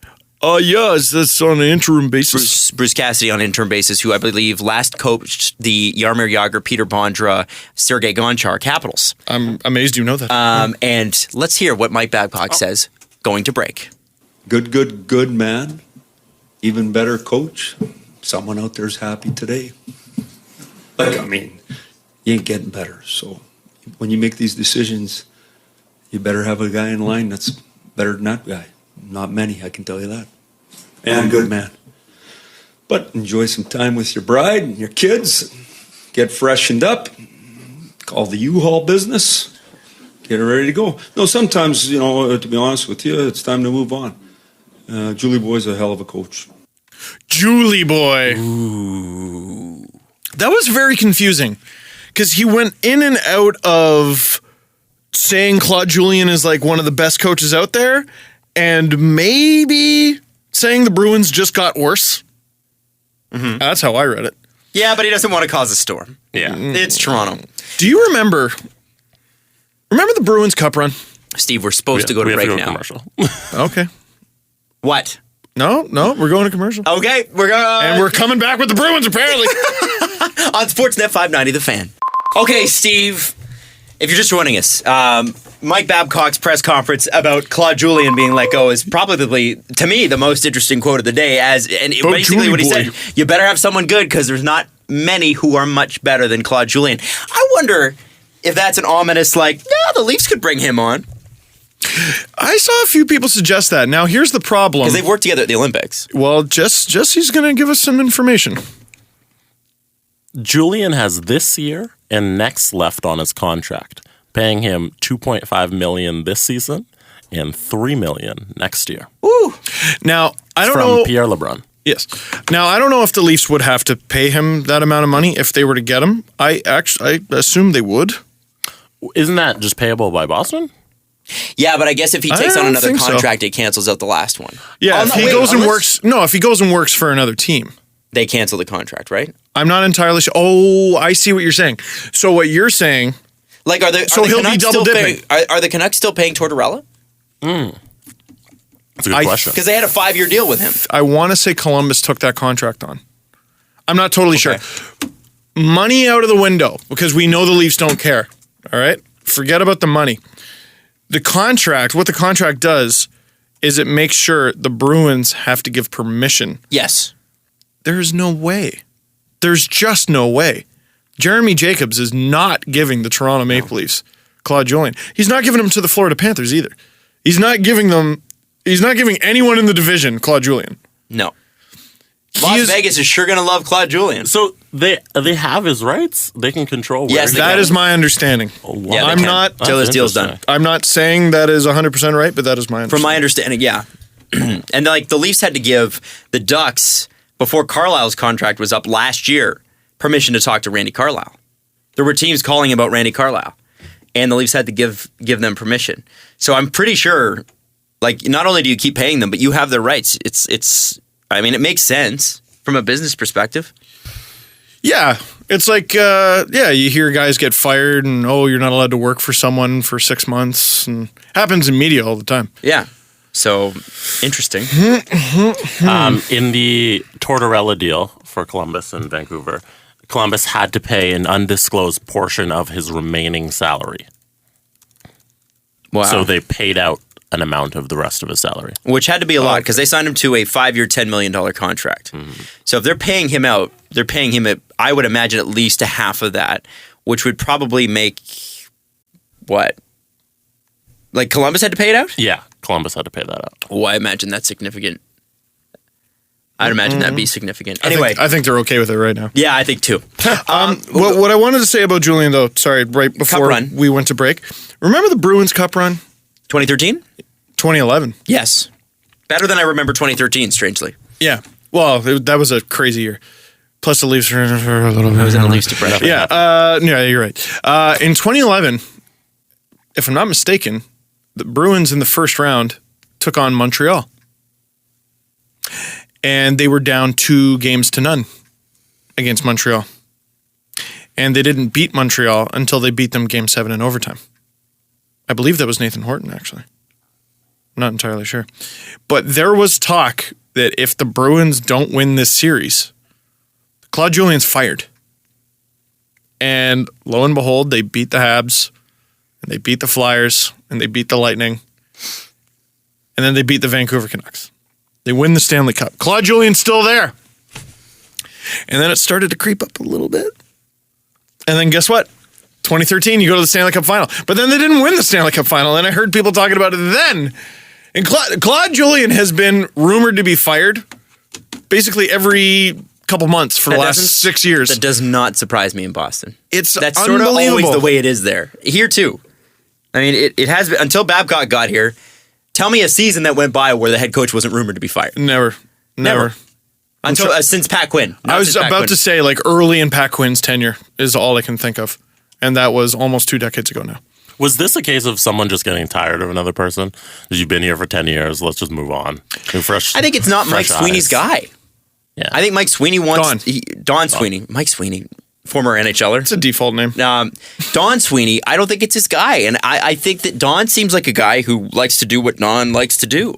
C: Yes, that's on an interim basis.
B: Bruce Cassidy on an interim basis, who I believe last coached the Jaromir Jagr, Peter Bondra, Sergei Gonchar Capitals.
C: I'm amazed you know that.
B: And let's hear what Mike Babcock says going to break.
E: Good man. Even better coach. Someone out there's happy today. You ain't getting better. So when you make these decisions, you better have a guy in line that's better than that guy. Not many, I can tell you that. And good man. But enjoy some time with your bride and your kids. Get freshened up. Call the U-Haul business. Get her ready to go. No, sometimes, to be honest with you, it's time to move on. Julie Boy's a hell of a coach.
C: Julie Boy. Ooh. That was very confusing because he went in and out of saying Claude Julien is one of the best coaches out there and maybe saying the Bruins just got worse. Mm-hmm. That's how I read it.
B: Yeah, but he doesn't want to cause a storm.
D: Yeah.
B: It's Toronto.
C: Do you remember the Bruins Cup run?
B: Steve, we're supposed to go to break now.
D: Commercial.
C: Okay.
B: What?
C: No, we're going to commercial.
B: Okay, we're going.
C: And we're coming back with the Bruins, apparently.
B: On Sportsnet 590, The Fan. Okay, Steve, if you're just joining us, Mike Babcock's press conference about Claude Julien being let go is probably, to me, the most interesting quote of the day. Basically what he said, you better have someone good because there's not many who are much better than Claude Julien. I wonder if that's an ominous, the Leafs could bring him on.
C: I saw a few people suggest that. Now, here's the problem.
B: Because they've worked together at the Olympics.
C: Well, Jesse's going to give us some information.
D: Julien has this year and next left on his contract, paying him $2.5 million this season and $3 million next year.
B: Ooh.
C: Now, I don't
D: From
C: know.
D: Pierre LeBrun.
C: Yes. Now, I don't know if the Leafs would have to pay him that amount of money if they were to get him. I assume they would.
D: Isn't that just payable by Boston?
B: Yeah, but I guess if he takes
C: I
B: on
C: don't
B: another
C: think so.
B: contract, it cancels out the last one.
C: Yeah,
B: Oh,
C: if
B: no,
C: he
B: wait,
C: goes and
B: unless-
C: works. No, if he goes and works for another team.
B: They cancel the contract, right?
C: I'm not entirely sure. Oh, I see what you're saying. So what you're saying,
B: Like, are the
C: So he'll be
B: Canucks
C: double
B: still
C: dipping.
B: Are the Canucks still paying Tortorella?
D: That's a good question.
B: Because they had a 5-year deal with him.
C: I want to say Columbus took that contract on. I'm not totally sure.
B: Okay.
C: Money out of the window because we know the Leafs don't care. All right? Forget about the money. The contract, what the contract does is it makes sure the Bruins have to give permission.
B: Yes.
C: There's no way. There's just no way. Jeremy Jacobs is not giving the Toronto Maple Leafs Claude Julien. He's not giving him to the Florida Panthers either. He's not giving anyone in the division Claude Julien.
B: No. Las Vegas is sure going to love Claude Julien.
D: So they have his rights. They can control. Where
B: Yes,
D: he
B: they
C: That
B: can.
C: is my understanding.
B: Yeah,
C: I'm
B: they can.
C: not
B: Till his deal's done.
D: interesting.
C: I'm not saying that is 100% right, but that is my understanding.
B: From my understanding, yeah. And like the Leafs had to give the Ducks, before Carlisle's contract was up last year, permission to talk to Randy Carlyle. There were teams calling about Randy Carlyle, and the Leafs had to give them permission. So I'm pretty sure, like, not only do you keep paying them, but you have their rights. It's. I mean, it makes sense from a business perspective.
C: Yeah. It's like, you hear guys get fired and, you're not allowed to work for someone for 6 months. And happens in media all the time.
B: Yeah. So interesting.
D: In the Tortorella deal for Columbus and Vancouver, Columbus had to pay an undisclosed portion of his remaining salary.
B: Wow.
D: So they paid out an amount of the rest of his salary.
B: Which had to be a lot because they signed him to a 5-year, $10 million contract. So if they're paying him out, they're paying him, I would imagine, at least a half of that, which would probably make what? Like Columbus had to pay it out?
D: Yeah, Columbus had to pay that out.
B: Oh, I imagine that's significant. I'd imagine that'd be significant. Anyway,
C: I think they're okay with it right now.
B: yeah, I think too.
C: What I wanted to say about Julien, though, sorry, right before
B: run.
C: we went to break. Remember the Bruins Cup run?
B: 2013?
C: 2011.
B: Yes. Better than I remember 2013, strangely.
C: Yeah. Well, that was a crazy year. Plus the Leafs were for a little bit.
B: I was in the Leafs depression.
C: Yeah, you're right. In 2011, if I'm not mistaken, the Bruins in the first round took on Montreal. And they were down 2-0 against Montreal. And they didn't beat Montreal until they beat them Game 7 in overtime. I believe that was Nathan Horton, actually. I'm not entirely sure. But there was talk that if the Bruins don't win this series, Claude Julien's fired. And lo and behold, they beat the Habs, and they beat the Flyers, and they beat the Lightning, and then they beat the Vancouver Canucks. They win the Stanley Cup. Claude Julien's still there. And then it started to creep up a little bit. And then guess what? 2013, you go to the Stanley Cup final. But then they didn't win the Stanley Cup final, and I heard people talking about it then. And Claude Julien has been rumored to be fired basically every couple months for the last 6 years.
B: That does not surprise me in Boston.
C: It's
B: That's sort of always the way it is there. Here, too. I mean, it has been, until Babcock got here, tell me a season that went by where the head coach wasn't rumored to be fired.
C: Never.
B: Until since Pat Quinn.
C: I was about to say, like, early in Pat Quinn's tenure is all I can think of. And that was almost 2 decades ago now.
D: Was this a case of someone just getting tired of another person? You've been here for 10 years. Let's just move on.
B: I think it's not Mike Sweeney's guy.
D: Yeah.
B: I think Mike Sweeney wants... Don Sweeney. Mike Sweeney, former NHLer.
C: It's a default name.
B: Don Sweeney, I don't think it's his guy. And I think that Don seems like a guy who likes to do what Don likes to do.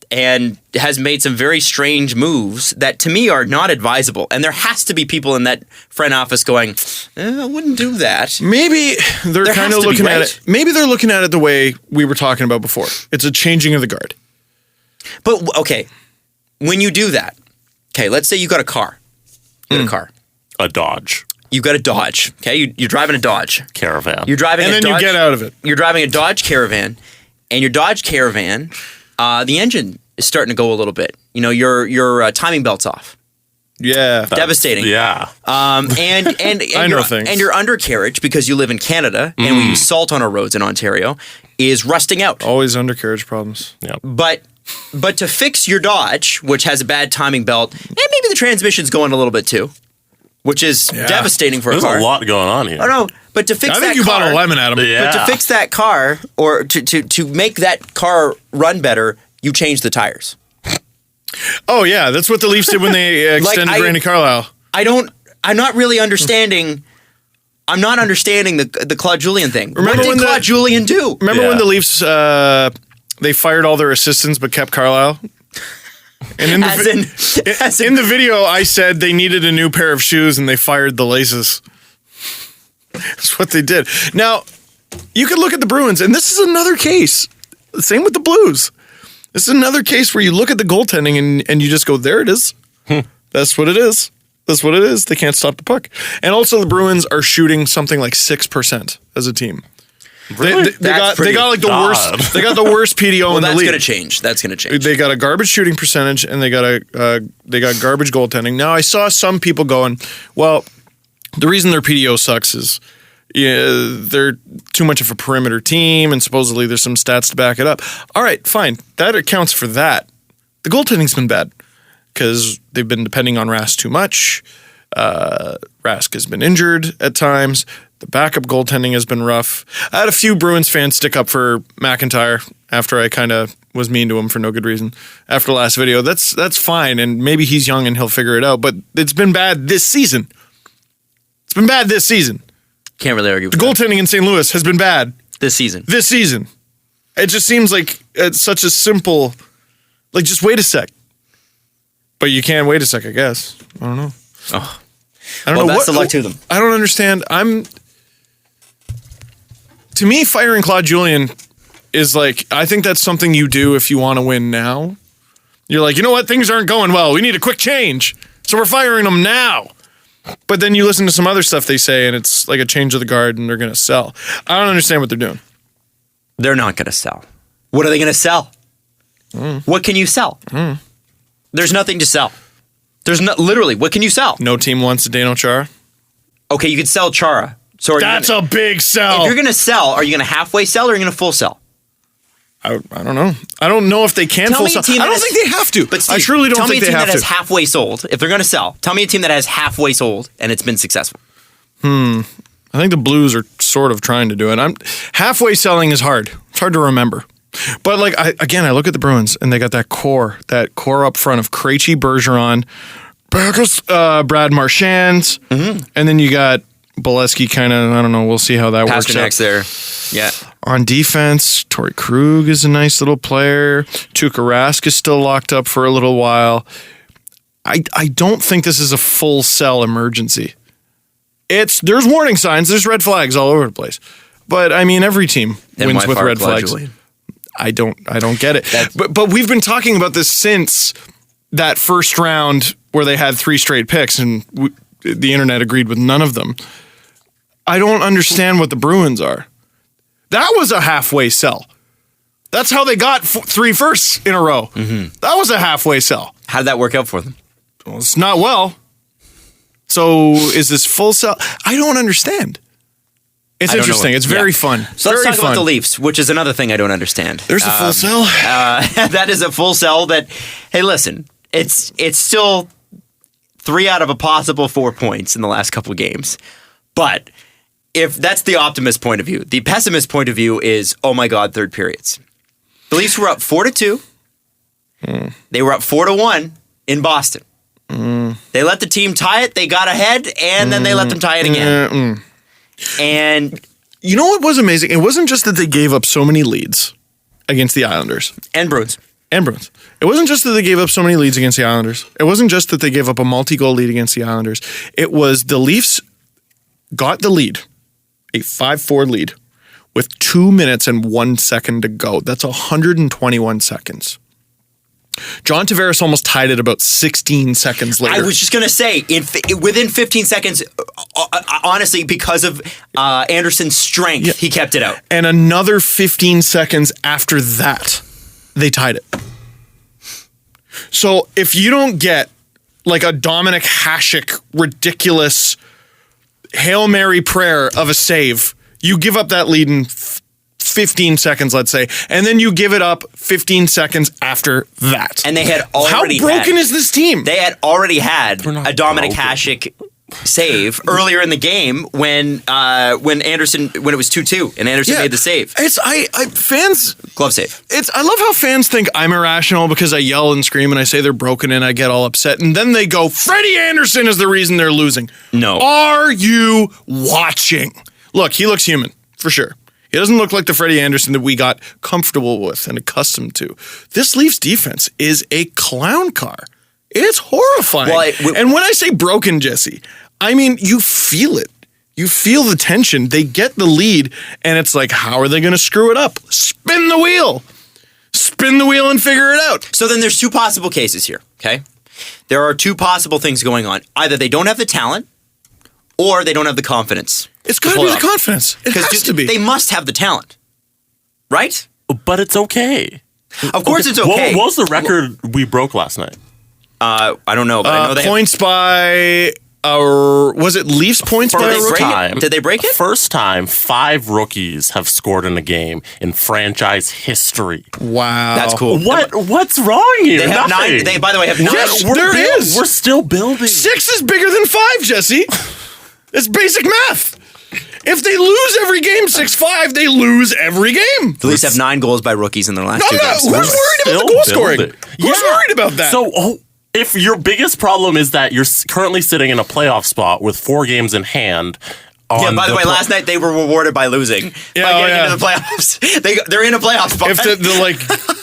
B: And has made some very strange moves that to me are not advisable. And there has to be people in that front office going, I wouldn't do that.
C: Maybe they're kind of looking at it. Maybe they're looking at it the way we were talking about before. It's a changing of the guard.
B: But, okay, when you do that, okay, let's say you got a car. You got a car.
D: A Dodge.
B: You got a Dodge, okay? You're driving a Dodge.
D: Caravan.
B: You're driving
C: and
B: a
C: then
B: Dodge.
C: you get out of it.
B: You're driving a Dodge Caravan, and your Dodge Caravan, the engine is starting to go a little bit. You know, your timing belt's off.
C: Yeah.
B: Devastating.
D: Yeah.
B: And
C: I know things.
B: And your undercarriage, because you live in Canada and we use salt on our roads in Ontario, is rusting out.
C: Always undercarriage problems.
D: Yeah.
B: But to fix your Dodge, which has a bad timing belt, and maybe the transmission's going a little bit too, which is devastating for
D: There's
B: a car.
D: a lot going on here.
B: Oh no, but to fix
C: I
B: that
C: think you
B: car,
C: bought a lemon, Adam.
D: Yeah.
B: but to fix that car or to make that car run better, you change the tires.
C: Oh, yeah. That's what the Leafs did when they extended Randy Carlyle.
B: I'm not really understanding. I'm not understanding the Claude Julien thing.
C: Remember
B: what
C: when
B: did Claude Julien do?
C: Remember when the Leafs, they fired all their assistants but kept Carlyle? And in the video, I said they needed a new pair of shoes and they fired the laces. That's what they did. Now, you could look at the Bruins, and this is another case. Same with the Blues. This is another case where you look at the goaltending and you just go, there it is. That's what it is. That's what it is. They can't stop the puck. And also the Bruins are shooting something like 6% as a team.
D: Really?
C: They got like the
D: odd.
C: worst. They got the worst PDO in the league.
B: That's gonna change.
C: They got a garbage shooting percentage and they got garbage goaltending. Now I saw some people going, well, the reason their PDO sucks is they're too much of a perimeter team and supposedly there's some stats to back it up. All right, fine. That accounts for that. The goaltending's been bad because they've been depending on Rask too much. Rask has been injured at times. The backup goaltending has been rough. I had a few Bruins fans stick up for McIntyre after I kind of was mean to him for no good reason after the last video. That's fine, and maybe he's young and he'll figure it out, but it's been bad this season. It's been bad this season.
B: Can't really argue with
C: The goaltending in St. Louis has been bad
B: this season.
C: this season. It just seems like it's such a simple, like, just wait a sec. But you can't wait a sec, I guess. I don't know.
B: Oh.
C: I don't know.
B: Best of luck to them.
C: I don't understand. To me, firing Claude Julien is like, I think that's something you do if you want to win now. You're like, you know what? Things aren't going well. We need a quick change. So we're firing them now. But then you listen to some other stuff they say, and it's like a change of the guard, and they're going to sell. I don't understand what they're doing.
B: They're not going to sell. What are they going to sell? What can you sell? There's nothing to sell. Literally, what can you sell?
C: No team wants Zdeno Chara.
B: Okay, you could sell Chara. So
C: That's a big sell.
B: If you're going to sell, are you going to halfway sell or are you going to full sell?
C: I don't know. I don't know if they can
B: Tell
C: full
B: me a
C: sell.
B: team
C: I
B: that
C: don't
B: has-
C: think they have to.
B: But Steve,
C: I truly don't
B: tell
C: think
B: me a
C: they
B: team
C: have
B: that has
C: to.
B: halfway sold. If they're going to sell, tell me a team that has halfway sold and it's been successful.
C: I think the Blues are sort of trying to do it. Halfway selling is hard. It's hard to remember. But like I look at the Bruins and they got that core up front of Krejci, Bergeron, Brad Marchand, and then you got Bolesky kind of, I don't know, we'll see how that works out.
B: Pasternak's there. Yeah.
C: On defense, Torrey Krug is a nice little player. Tuukka Rask is still locked up for a little while. I don't think this is a full sell emergency. There's warning signs, there's red flags all over the place. But I mean, every team wins with red flags. I don't get it. But we've been talking about this since that first round where they had 3 straight picks and the internet agreed with none of them. I don't understand what the Bruins are. That was a halfway sell. That's how they got 3 firsts in a row. That was a halfway sell.
B: How did that work out for them?
C: Well, it's not well. So is this full sell? I don't understand. It's interesting. It's very fun.
B: So let's
C: very
B: talk
C: fun.
B: about the Leafs, which is another thing I don't understand.
C: There's a full sell.
B: That is a full sell that, hey, listen, it's still 3 out of a possible 4 points in the last couple of games. But if that's the optimist point of view, the pessimist point of view is, oh my God, third periods. The Leafs were up 4-2. They were up 4-1 in Boston. They let the team tie it. They got ahead, and then they let them tie it again. And
C: you know what was amazing? It wasn't just that they gave up so many leads against the Islanders.
B: And Bruins.
C: It wasn't just that they gave up so many leads against the Islanders. It wasn't just that they gave up a multi-goal lead against the Islanders. It was the Leafs got the lead, a 5-4 lead, with 2 minutes and 1 second to go. That's 121 seconds. John Tavares almost tied it about 16 seconds later.
B: I was just going to say, within 15 seconds, honestly, because of Anderson's strength, he kept it out.
C: And another 15 seconds after that, they tied it. So if you don't get like a Dominic Hasek ridiculous Hail Mary prayer of a save. You give up that lead in 15 seconds, let's say, and then you give it up 15 seconds after that.
B: And they had already
C: How broken is this team?
B: They had already had
D: not
B: a Dominic
D: broken.
B: Hasek save earlier in the game when Anderson, when it was 2-2 and Anderson made the save.
C: It's fans
B: Glove save.
C: I love how fans think I'm irrational because I yell and scream and I say they're broken and I get all upset, and then they go, Freddie Anderson is the reason they're losing.
B: No.
C: Are you watching? Look, he looks human for sure. He doesn't look like the Freddie Anderson that we got comfortable with and accustomed to. This Leafs defense is a clown car. It's horrifying. And when I say broken, Jesse, I mean you feel it. You feel the tension. They get the lead, and it's like, how are they going to screw it up? Spin the wheel. Spin the wheel and figure it out.
B: So then there's two possible cases here, okay? There are two possible things going on. Either they don't have the talent, or they don't have the confidence.
C: It's got to be the confidence. It has to be.
B: They must have the talent, right?
D: But it's okay.
B: Of course it's okay.
D: What was the record we broke last night?
B: I don't know, but I know they
C: points by... was it Leafs points by a
B: Did they
C: rookie?
B: break it? Did they break it?
D: First time 5 rookies have scored in a game in franchise history.
C: Wow.
B: That's cool.
D: What's wrong here?
B: They have
D: Nothing.
B: 9. They, by the way, have 9.
C: Yes, there is.
D: We're still building.
C: 6 is bigger than 5, Jesse. It's basic math. If they lose every game 6-5, they lose every game.
B: The Leafs have 9 goals by rookies in their last 2 games.
C: Who's worried about the goal scoring? Who's worried about that?
D: So, if your biggest problem is that you're currently sitting in a playoff spot with 4 games in hand.
B: Yeah, by the way, last night they were rewarded by losing. By getting into the playoffs. They're in a playoff spot.
C: If the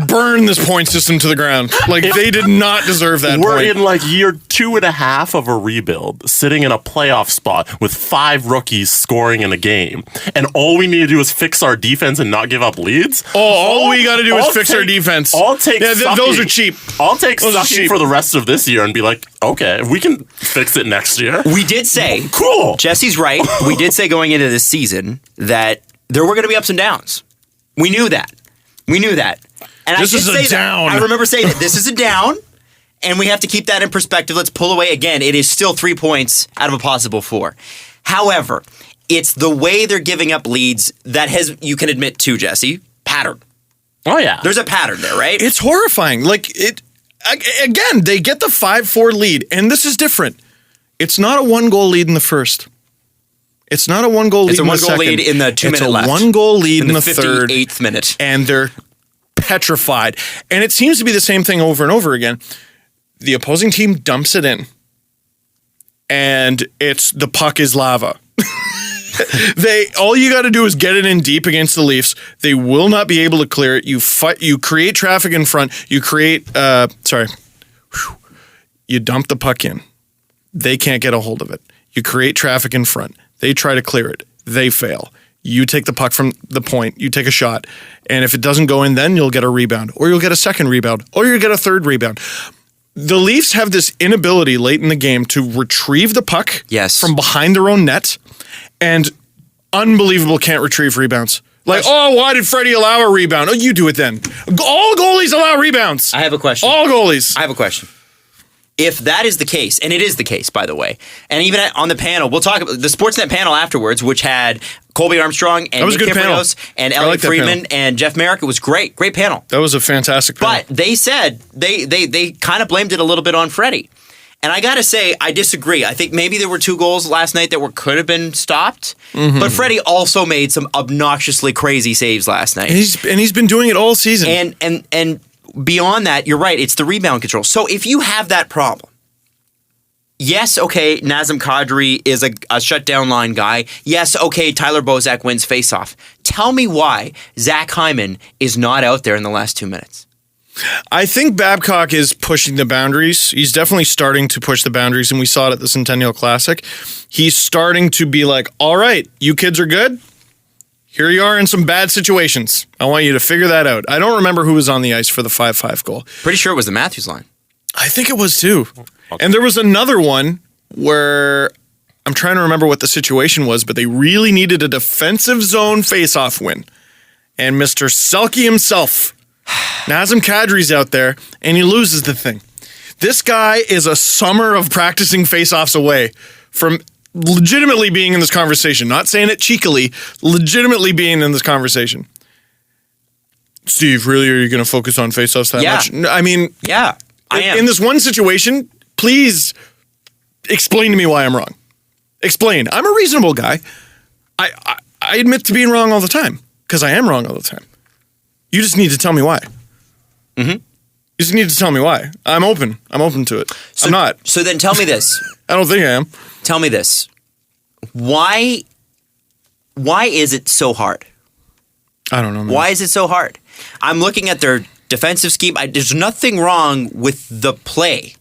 C: burn this point system to the ground. Like, they did not deserve that
D: We're
C: point.
D: in like year 2.5 of a rebuild, sitting in a playoff spot with 5 rookies scoring in a game. And all we need to do is fix our defense and not give up leads.
C: All we got to do is fix our defense.
D: I'll take
C: those are cheap.
D: I'll take
C: Those are
D: sucking
C: cheap.
D: for the rest of this year and be like, okay, we can fix it next year.
B: We did say,
D: cool.
B: Jesse's right. We did say going into this season that there were going to be ups and downs. We knew that. And
C: This is a down.
B: I remember saying that this is a down, and we have to keep that in perspective. Let's pull away again. It is still 3 points out of a possible 4. However, it's the way they're giving up leads that has, you can admit too, Jesse, pattern.
D: Oh, yeah.
B: There's a pattern there, right?
C: It's horrifying. Like, again, they get the 5-4 lead, and this is different. It's not a 1-goal lead in the first. It's not a 1-goal lead in the second.
B: It's a 1-goal lead in the 2-minute left.
C: It's a 1-goal lead in the
B: 58th minute.
C: And they're petrified. And it seems to be the same thing over and over again. The opposing team dumps it in. And the puck is lava. All you got to do is get it in deep against the Leafs. They will not be able to clear it. You create traffic in front. You dump the puck in. They can't get a hold of it. You create traffic in front. They try to clear it. They fail. You take the puck from the point. You take a shot. And if it doesn't go in, then you'll get a rebound. Or you'll get a second rebound. Or you'll get a third rebound. The Leafs have this inability late in the game to retrieve the puck from behind their own net. And unbelievable can't retrieve rebounds. Like, why did Freddie allow a rebound? Oh, you do it then. All goalies allow rebounds.
B: I have a question.
C: All goalies.
B: I have a question. If that is the case, and it is the case, by the way, and even on the panel, we'll talk about the Sportsnet panel afterwards, which had Colby Armstrong and Nick Kiprios and Elliot Friedman and Jeff Merrick. It was great. Great panel.
C: That was a fantastic panel.
B: But they said they kind of blamed it a little bit on Freddie. And I got to say, I disagree. I think maybe there were 2 goals last night that could have been stopped. Mm-hmm. But Freddie also made some obnoxiously crazy saves last night.
C: And he's been doing it all season.
B: And beyond that, you're right. It's the rebound control. So if you have that problem, yes, okay, Nazem Kadri is a shutdown line guy. Yes, okay, Tyler Bozak wins faceoff. Tell me why Zach Hyman is not out there in the last 2 minutes.
C: I think Babcock is pushing the boundaries. He's definitely starting to push the boundaries, and we saw it at the Centennial Classic. He's starting to be like, all right, you kids are good. Here you are in some bad situations. I want you to figure that out. I don't remember who was on the ice for the 5-5 goal.
B: Pretty sure it was the Matthews line.
C: I think it was too. Okay. And there was another one where I'm trying to remember what the situation was, but they really needed a defensive zone faceoff win. And Mr. Selke himself, Nazem Kadri's out there, and he loses the thing. This guy is a summer of practicing face-offs away from legitimately being in this conversation. Not saying it cheekily, legitimately being in this conversation. Steve, really, are you going to focus on face-offs that much? I mean,
B: yeah, I am.
C: In this one situation, please explain to me why I'm wrong. Explain. I'm a reasonable guy. I admit to being wrong all the time because I am wrong all the time. You just need to tell me why.
B: Mm-hmm.
C: You just need to tell me why. I'm open. I'm open to it. I'm not.
B: So then tell me this.
C: I don't think I am.
B: Tell me this. Why is it so hard?
C: I don't know, man.
B: Why is it so hard? I'm looking at their defensive scheme. There's nothing wrong with the play.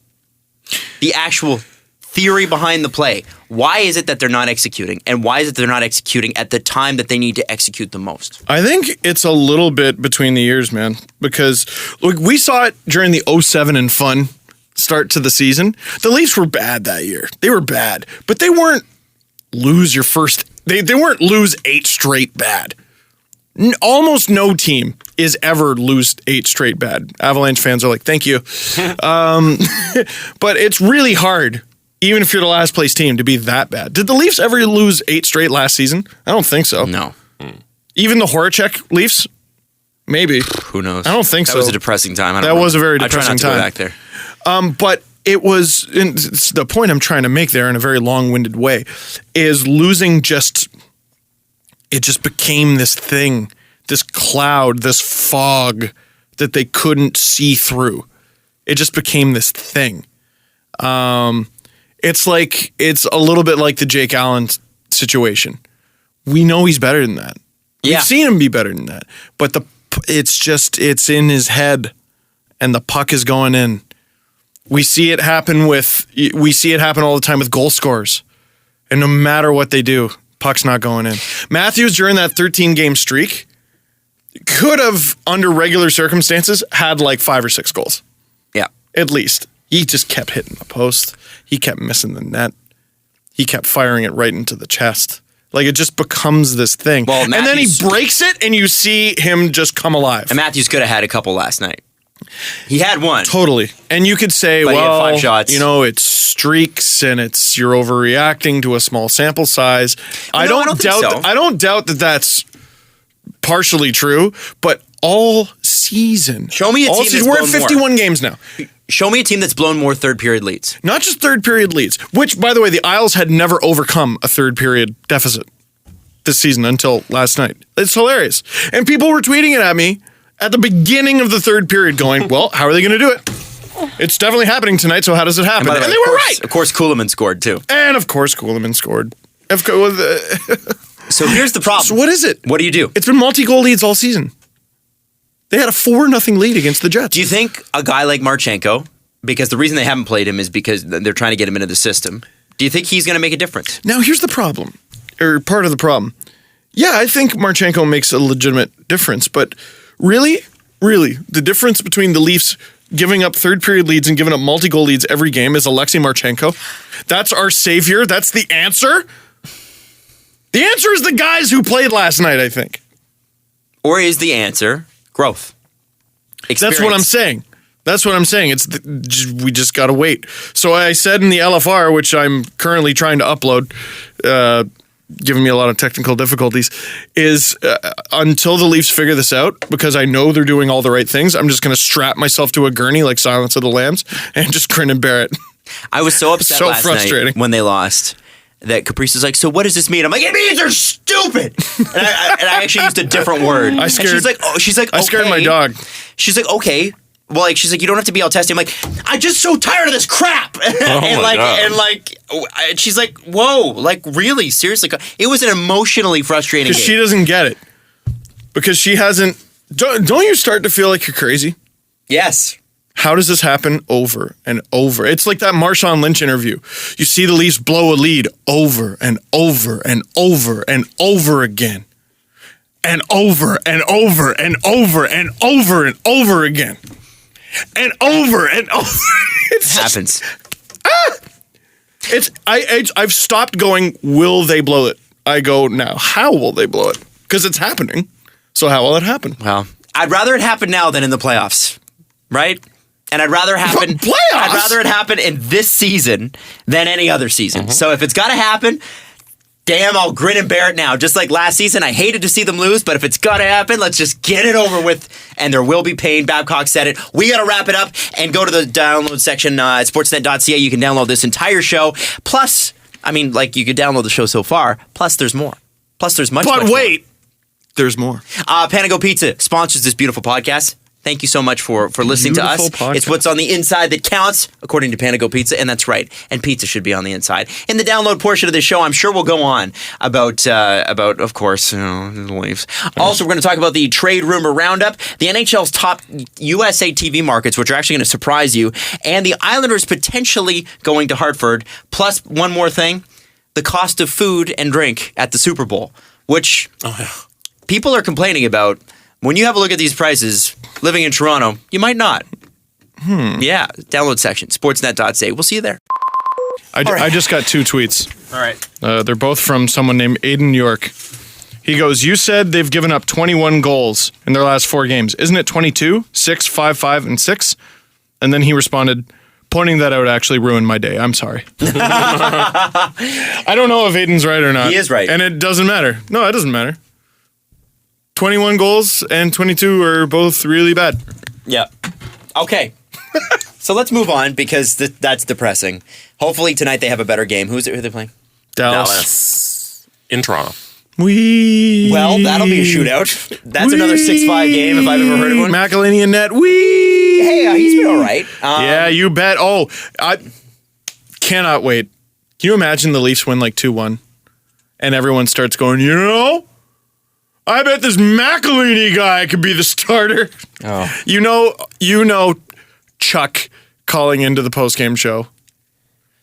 B: The actual theory behind the play. Why is it that they're not executing? And why is it they're not executing at the time that they need to execute the most?
C: I think it's a little bit between the years, man. Because, look, we saw it during the 07 and fun start to the season. The Leafs were bad that year. They were bad. But they weren't lose your first... They weren't lose 8 straight bad. Almost no team is ever lose 8 straight bad. Avalanche fans are like, thank you. But it's really hard, even if you're the last place team, to be that bad. Did the Leafs ever lose 8 straight last season? I don't think so.
B: No.
C: Even the Horacek Leafs? Maybe.
B: Who knows?
C: I don't think so.
B: That was a depressing time.
C: That was a very depressing
B: I try not to
C: time.
B: go back there.
C: But it was, it's the point I'm trying to make there in a very long-winded way, is losing it just became this thing, this cloud, this fog that they couldn't see through. It just became this thing. It's a little bit like the Jake Allen situation. We know he's better than that.
B: Yeah.
C: We've seen him be better than that. But it's in his head, and the puck is going in. We see it happen all the time with goal scorers. And no matter what they do, puck's not going in. Matthews, during that 13-game streak, could have, under regular circumstances, had like 5 or 6 goals.
B: Yeah.
C: At least. He just kept hitting the post. He kept missing the net. He kept firing it right into the chest. Like, it just becomes this thing.
B: Well,
C: and then he breaks it, and you see him just come alive.
B: And Matthews could have had a couple last night. He had one.
C: Totally. And you could say,
B: But he had 5 shots.
C: it's streaks and you're overreacting to a small sample size. I don't doubt that that's partially true, but all season.
B: Show me a team that's
C: we're at
B: blown
C: 51
B: more.
C: games now.
B: Show me a team that's blown more third period leads.
C: Not just third period leads, which, by the way, the Isles had never overcome a third period deficit this season until last night. It's hilarious. And people were tweeting it at me at the beginning of the third period going, well, how are they going to do it? It's definitely happening tonight, so how does it happen? And they were right.
B: Of course, Kuhlman scored, too.
C: And, of course, Kuhlman scored.
B: So here's the problem.
C: So what is it?
B: What do you do?
C: It's been multi-goal leads all season. They had a 4-0 lead against the Jets.
B: Do you think a guy like Marchenko, because the reason they haven't played him is because they're trying to get him into the system, do you think he's going to make a difference?
C: Now, here's the problem, or part of the problem. Yeah, I think Marchenko makes a legitimate difference, but really, the difference between the Leafs giving up third period leads and giving up multi-goal leads every game is Alexei Marchenko. That's our savior. That's the answer. The answer is the guys who played last night, I think.
B: Or is the answer growth? Experience.
C: That's what I'm saying. We just got to wait. So I said in the LFR, which I'm currently trying to upload, giving me a lot of technical difficulties, is until the Leafs figure this out, because I know they're doing all the right things, I'm just going to strap myself to a gurney like Silence of the Lambs and just grin and bear it.
B: I was so upset
C: So
B: last
C: frustrating.
B: night when they lost that Caprice was like, so what does this mean? I'm like, it means they're stupid. and I actually used a different word. I scared
C: my dog.
B: She's like, okay. Well, like, she's like, you don't have to be all testy. I'm like, I'm just so tired of this crap. And she's like, whoa, like, really, seriously? It was an emotionally frustrating game.
C: Because she doesn't get it. Because she hasn't. Don't you start to feel like you're crazy?
B: Yes.
C: How does this happen over and over? It's like that Marshawn Lynch interview. You see the Leafs blow a lead over and over and over and over again. And over and over and over and over and over again. And over and over.
B: It happens.
C: I've stopped going, will they blow it? I go, now, how will they blow it? Because it's happening. So how will it happen?
B: Well, I'd rather it happen now than in the playoffs. Right? And I'd rather happen.
C: Playoffs?
B: I'd rather it happen in this season than any other season. So if it's got to happen, damn, I'll grin and bear it now. Just like last season, I hated to see them lose, but if it's got to happen, let's just get it over with. And there will be pain. Babcock said it. We got to wrap it up and go to the download section at sportsnet.ca. You can download this entire show. Plus, I mean, like, you could download the show so far. Plus, there's more. Plus, there's much more.
C: But wait, there's more.
B: Panago Pizza sponsors this beautiful podcast. Thank you so much for listening to us.
C: Podcast.
B: It's what's on the inside that counts, according to Panago Pizza, and that's right. And pizza should be on the inside. In the download portion of this show, I'm sure we'll go on about of course, the Leafs. Also, we're going to talk about the trade rumor roundup, the NHL's top USA TV markets, which are actually going to surprise you, and the Islanders potentially going to Hartford. Plus, one more thing, the cost of food and drink at the Super Bowl, which people are complaining about. When you have a look at these prices, living in Toronto, you might not. Yeah, download section, sportsnet.ca. We'll see you there.
C: I just got 2 tweets.
B: All right.
C: They're both from someone named Aiden York. He goes, you said they've given up 21 goals in their last 4 games. Isn't it 22, 6, 5, 5, and 6? And then he responded, pointing that out actually ruined my day. I'm sorry. I don't know if Aiden's right or not.
B: He is right.
C: And it doesn't matter. No, it doesn't matter. 21 goals and 22 are both really bad.
B: Yeah. Okay. So let's move on because that's depressing. Hopefully tonight they have a better game. Who are they playing?
C: Dallas.
D: In Toronto.
B: Well, that'll be a shootout. That's another 6-5 game if I've ever heard of one.
C: McElhinney and net.
B: Hey, he's been all right.
C: Yeah, you bet. Oh, I cannot wait. Can you imagine the Leafs win like 2-1 and everyone starts going, I bet this McElhinney guy could be the starter.
B: Oh.
C: You know Chuck calling into the postgame show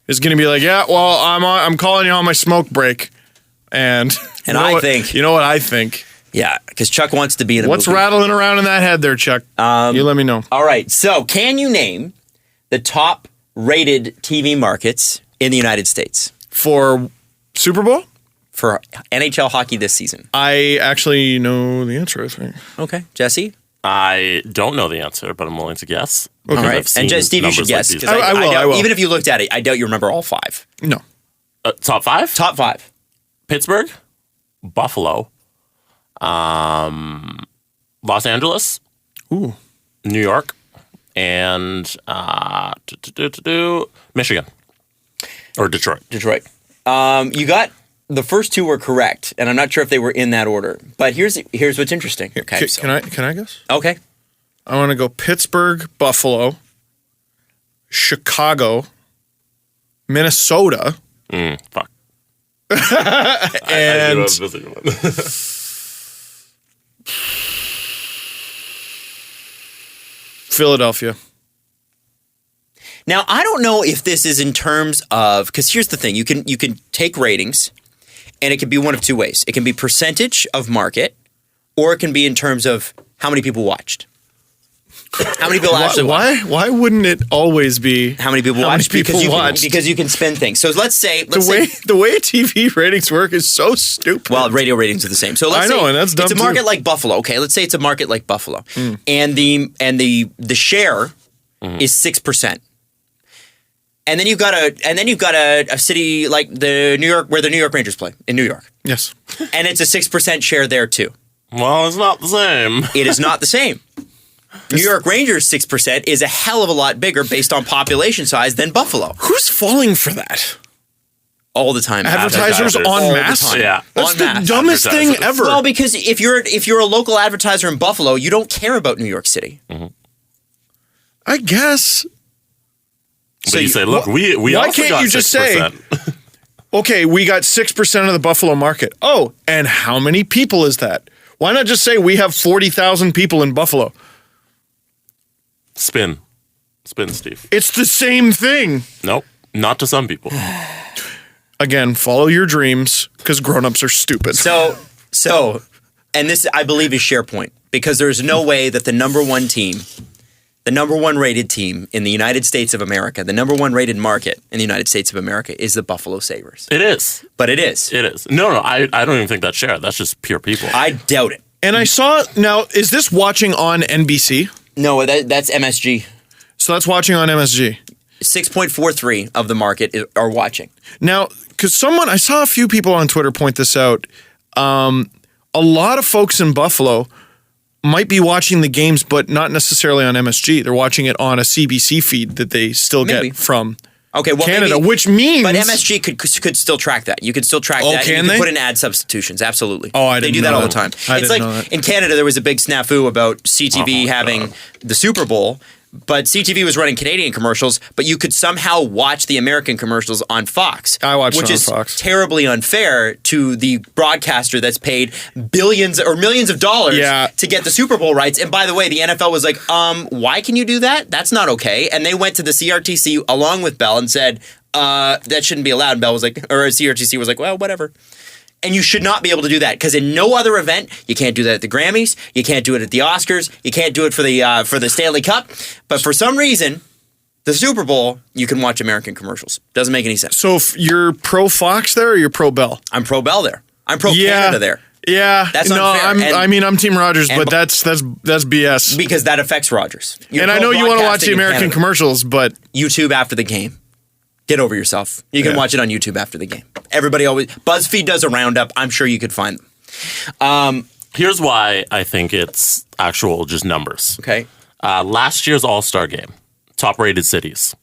C: is going to be like, yeah, well, I'm calling you on my smoke break. And
B: you know
C: what I think.
B: Yeah, because Chuck wants to be in a
C: What's
B: movie.
C: rattling around in that head there, Chuck? You let me know.
B: All right, so can you name the top rated TV markets in the United States?
C: For Super Bowl?
B: For NHL hockey this season.
C: I actually know the answer, I think.
B: Okay, Jesse?
D: I don't know the answer, but I'm willing to guess.
B: All right, and Steve, you should guess.
D: Like
B: 'Cause
C: I will.
B: Even if you looked at it, I doubt you remember all 5.
C: No.
D: Top 5?
B: Top 5.
D: Pittsburgh, Buffalo, Los Angeles,
C: Ooh.
D: New York, and Michigan. Or Detroit.
B: Detroit. You got the first 2 were correct, and I'm not sure if they were in that order. But here's what's interesting. Okay,
C: Can I guess?
B: Okay.
C: I want to go Pittsburgh, Buffalo, Chicago, Minnesota,
D: Fuck.
C: and Philadelphia.
B: Now, I don't know if this is in terms of, because here's the thing, you can take ratings, and it can be one of 2 ways. It can be percentage of market, or it can be in terms of how many people watched. How many people actually watched?
C: Why wouldn't it always be
B: How many people
C: how
B: watched?
C: many people
B: Because you can spin things. So let's say
C: the way TV ratings work is so stupid.
B: Well, radio ratings are the same. So let's say
C: and that's dumb
B: it's a market
C: too.
B: like Buffalo. Okay, let's say it's a market like Buffalo, and the share is 6%. And then you've got a city like the New York, where the New York Rangers play in New York,
C: Yes.
B: and it's a 6% share there too.
D: Well, it's not the same.
B: It is not the same. New York Rangers 6% is a hell of a lot bigger based on population size than Buffalo.
C: Who's falling for that?
B: All the time.
C: Advertisers en
B: All the
C: masse?
B: time.
D: Yeah.
C: That's
B: En
C: the
B: masse.
C: dumbest thing ever.
B: Well, because if you're a local advertiser in Buffalo, you don't care about New York City.
C: I guess.
D: But you say, look, we
C: why
D: also
C: can't
D: got
C: you just say,
D: 6%.
C: okay, we got 6% of the Buffalo market. Oh, and how many people is that? Why not just say we have 40,000 people in Buffalo?
D: Spin, Steve.
C: It's the same thing.
D: Nope, not to some people.
C: Again, follow your dreams because grown-ups are stupid.
B: So, and this I believe is SharePoint, because there's no way that the number 1 team, the number 1 rated team in the United States of America, the number 1 rated market in the United States of America is the Buffalo Sabres.
D: It is.
B: But it is.
D: It is. No, I don't even think that's share. That's just pure people.
B: I doubt it.
C: And I saw, now, is this watching on NBC?
B: No, that's MSG.
C: So that's watching on MSG.
B: 6.43 of the market are watching.
C: Now, because I saw a few people on Twitter point this out. A lot of folks in Buffalo might be watching the games, but not necessarily on MSG. They're watching it on a CBC feed that they still get from Canada, which means...
B: But MSG could still track that. You could still track that.
C: Can
B: and you
C: they?
B: Can put in ad substitutions, absolutely.
C: Oh, I didn't know
B: They do that all the time.
C: It's like
B: in Canada, there was a big snafu about CTV having the Super Bowl, but CTV was running Canadian commercials, but you could somehow watch the American commercials on Fox.
C: I watched
B: which
C: it on
B: is
C: Fox.
B: terribly unfair to the broadcaster that's paid billions or millions of dollars to get the Super Bowl rights. And by the way, the NFL was like, why can you do that? That's not okay. And they went to the CRTC along with Bell and said, that shouldn't be allowed. And Bell was like, or CRTC was like, well, whatever. And you should not be able to do that because in no other event, you can't do that at the Grammys, you can't do it at the Oscars, you can't do it for the Stanley Cup. But for some reason, the Super Bowl, you can watch American commercials. Doesn't make any sense.
C: So if you're pro Fox there or you're pro Bell?
B: I'm pro Bell there. I'm pro Canada there.
C: Yeah,
B: that's unfair.
C: I'm Team Rogers, but that's BS
B: because that affects Rogers.
C: And I know you want to watch the American commercials, but
B: YouTube after the game. Get over yourself. You can watch it on YouTube after the game. Everybody always... BuzzFeed does a roundup. I'm sure you could find them.
D: Here's why I think it's actual just numbers.
B: Okay.
D: Last year's All-Star game, top-rated cities.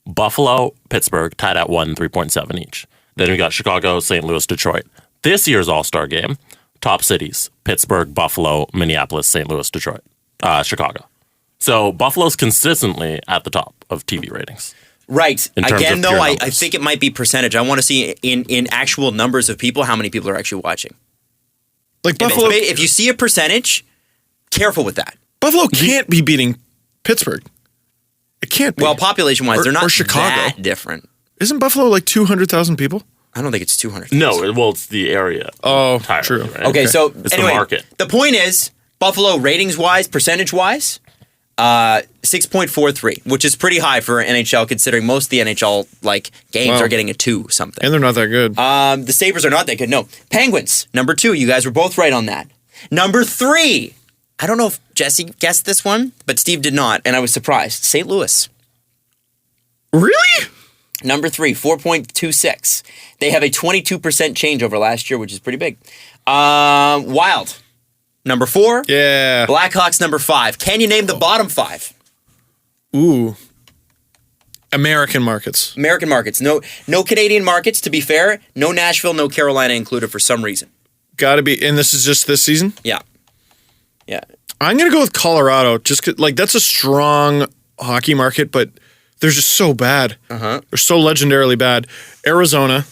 D: Buffalo, Pittsburgh, tied at 3.7 each. Then we got Chicago, St. Louis, Detroit. This year's All-Star game, top cities, Pittsburgh, Buffalo, Minneapolis, St. Louis, Detroit, Chicago. So Buffalo's consistently at the top of TV ratings.
B: Right. Again, though, I think it might be percentage. I want to see in actual numbers of people how many people are actually watching.
C: Like Buffalo,
B: if you see a percentage, careful with that.
C: Buffalo can't be beating Pittsburgh. It can't be.
B: Well, population-wise, they're not
C: or Chicago.
B: that different.
C: Isn't Buffalo like 200,000 people?
B: I don't think it's 200,000.
D: No, well, it's the area.
C: Oh,
D: entirely,
C: true.
D: Right?
B: Okay, so
D: it's
B: anyway,
D: the market.
B: The point is, Buffalo ratings-wise, percentage-wise, 6.43, which is pretty high for NHL, considering most of the NHL games are getting a 2 something.
C: And they're not that good.
B: The Sabres are not that good. No. Penguins, number 2. You guys were both right on that. Number 3. I don't know if Jesse guessed this one, but Steve did not, and I was surprised. St. Louis.
C: Really?
B: Number 3, 4.26. They have a 22% change over last year, which is pretty big. Wild. Number 4.
C: Yeah.
B: Blackhawks, number 5. Can you name the bottom 5?
C: Ooh. American markets.
B: American markets. No Canadian markets, to be fair. No Nashville, no Carolina included for some reason.
C: Gotta be. And this is just this season?
B: Yeah. Yeah.
C: I'm going to go with Colorado. Just that's a strong hockey market, but they're just so bad.
B: Uh-huh.
C: They're so legendarily bad. Arizona.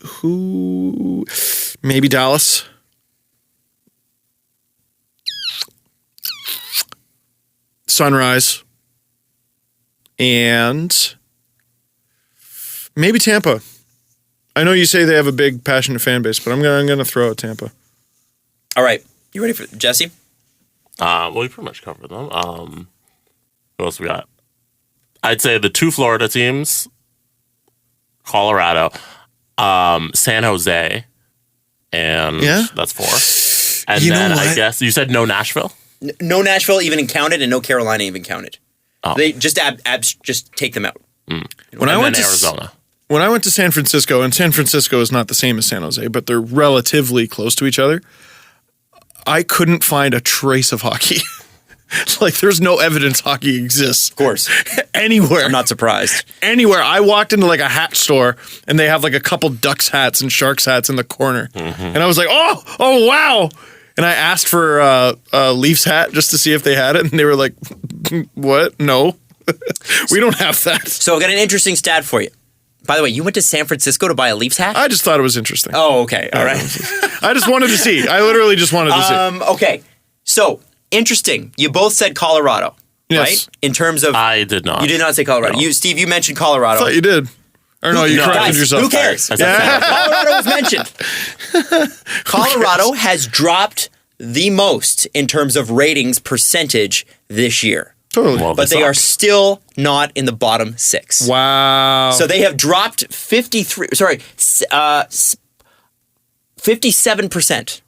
C: Who? Maybe Dallas. Sunrise. And maybe Tampa. I know you say they have a big, passionate fan base, but I'm gonna throw out Tampa.
B: All right. You ready for Jesse?
D: Well, we pretty much covered them. What else we got? I'd say the 2 Florida teams, Colorado, San Jose, and that's 4. And then I guess you said no Nashville?
B: No Nashville even counted, and no Carolina even counted.
D: Oh.
B: They just just take them out.
C: When I went to
D: Arizona.
C: When I went to San Francisco, and San Francisco is not the same as San Jose, but they're relatively close to each other, I couldn't find a trace of hockey. There's no evidence hockey exists.
B: Of course.
C: Anywhere.
B: I'm not surprised.
C: Anywhere. I walked into a hat store, and they have a couple Ducks hats and Sharks hats in the corner. Mm-hmm. And I was like, oh, wow. And I asked for a Leafs hat just to see if they had it, and they were like, what? No. We don't have that.
B: So I've got an interesting stat for you. By the way, you went to San Francisco to buy a Leafs hat?
C: I just thought it was interesting.
B: Oh, okay. All right.
C: I just wanted to see. I literally just wanted to see.
B: Okay. So, interesting. You both said Colorado, right? In terms of...
D: I did not.
B: You did not say Colorado.
D: No.
B: Steve, you mentioned Colorado.
C: I thought you did. Or no, you corrected yourself.
B: Who cares? Colorado was mentioned. Colorado has dropped the most in terms of ratings percentage this year.
C: Totally.
D: Well,
B: but they are still not in the bottom 6.
C: Wow.
B: So they have dropped 57%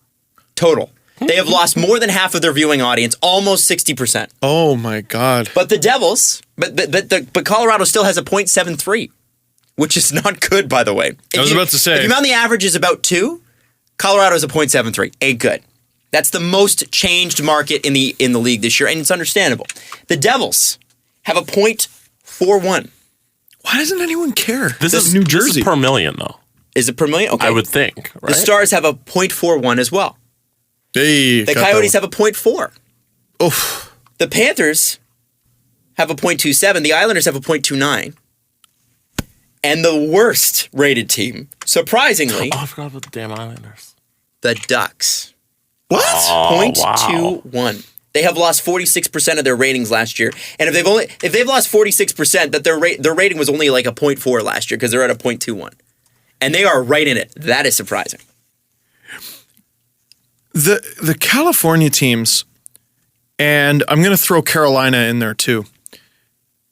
B: total. They have lost more than half of their viewing audience, almost 60%.
C: Oh my God.
B: But the Devils, but Colorado still has a .73, which is not good, by the way.
C: I was about to say.
B: If you found the average is about 2, Colorado's a .73. Ain't good. That's the most changed market in the league this year, and it's understandable. The Devils have a .41.
C: Why doesn't anyone care?
D: This is
C: New Jersey.
D: This is per million, though.
B: Is it per million? Okay.
D: I would think, right?
B: The Stars have a .41 as well.
C: Hey,
B: The Coyotes have a .4.
C: Oof.
B: The Panthers have a .27. The Islanders have a .29. And the worst rated team, surprisingly,
D: Oh, I forgot about the damn Islanders.
B: the Ducks.
C: What?
D: Oh, wow.
B: .21. They have lost 46% of their ratings last year. And if they've lost 46%, that their rating was only like a .4 last year because they're at a .21. And they are right in it. That is surprising.
C: The California teams, and I'm going to throw Carolina in there too,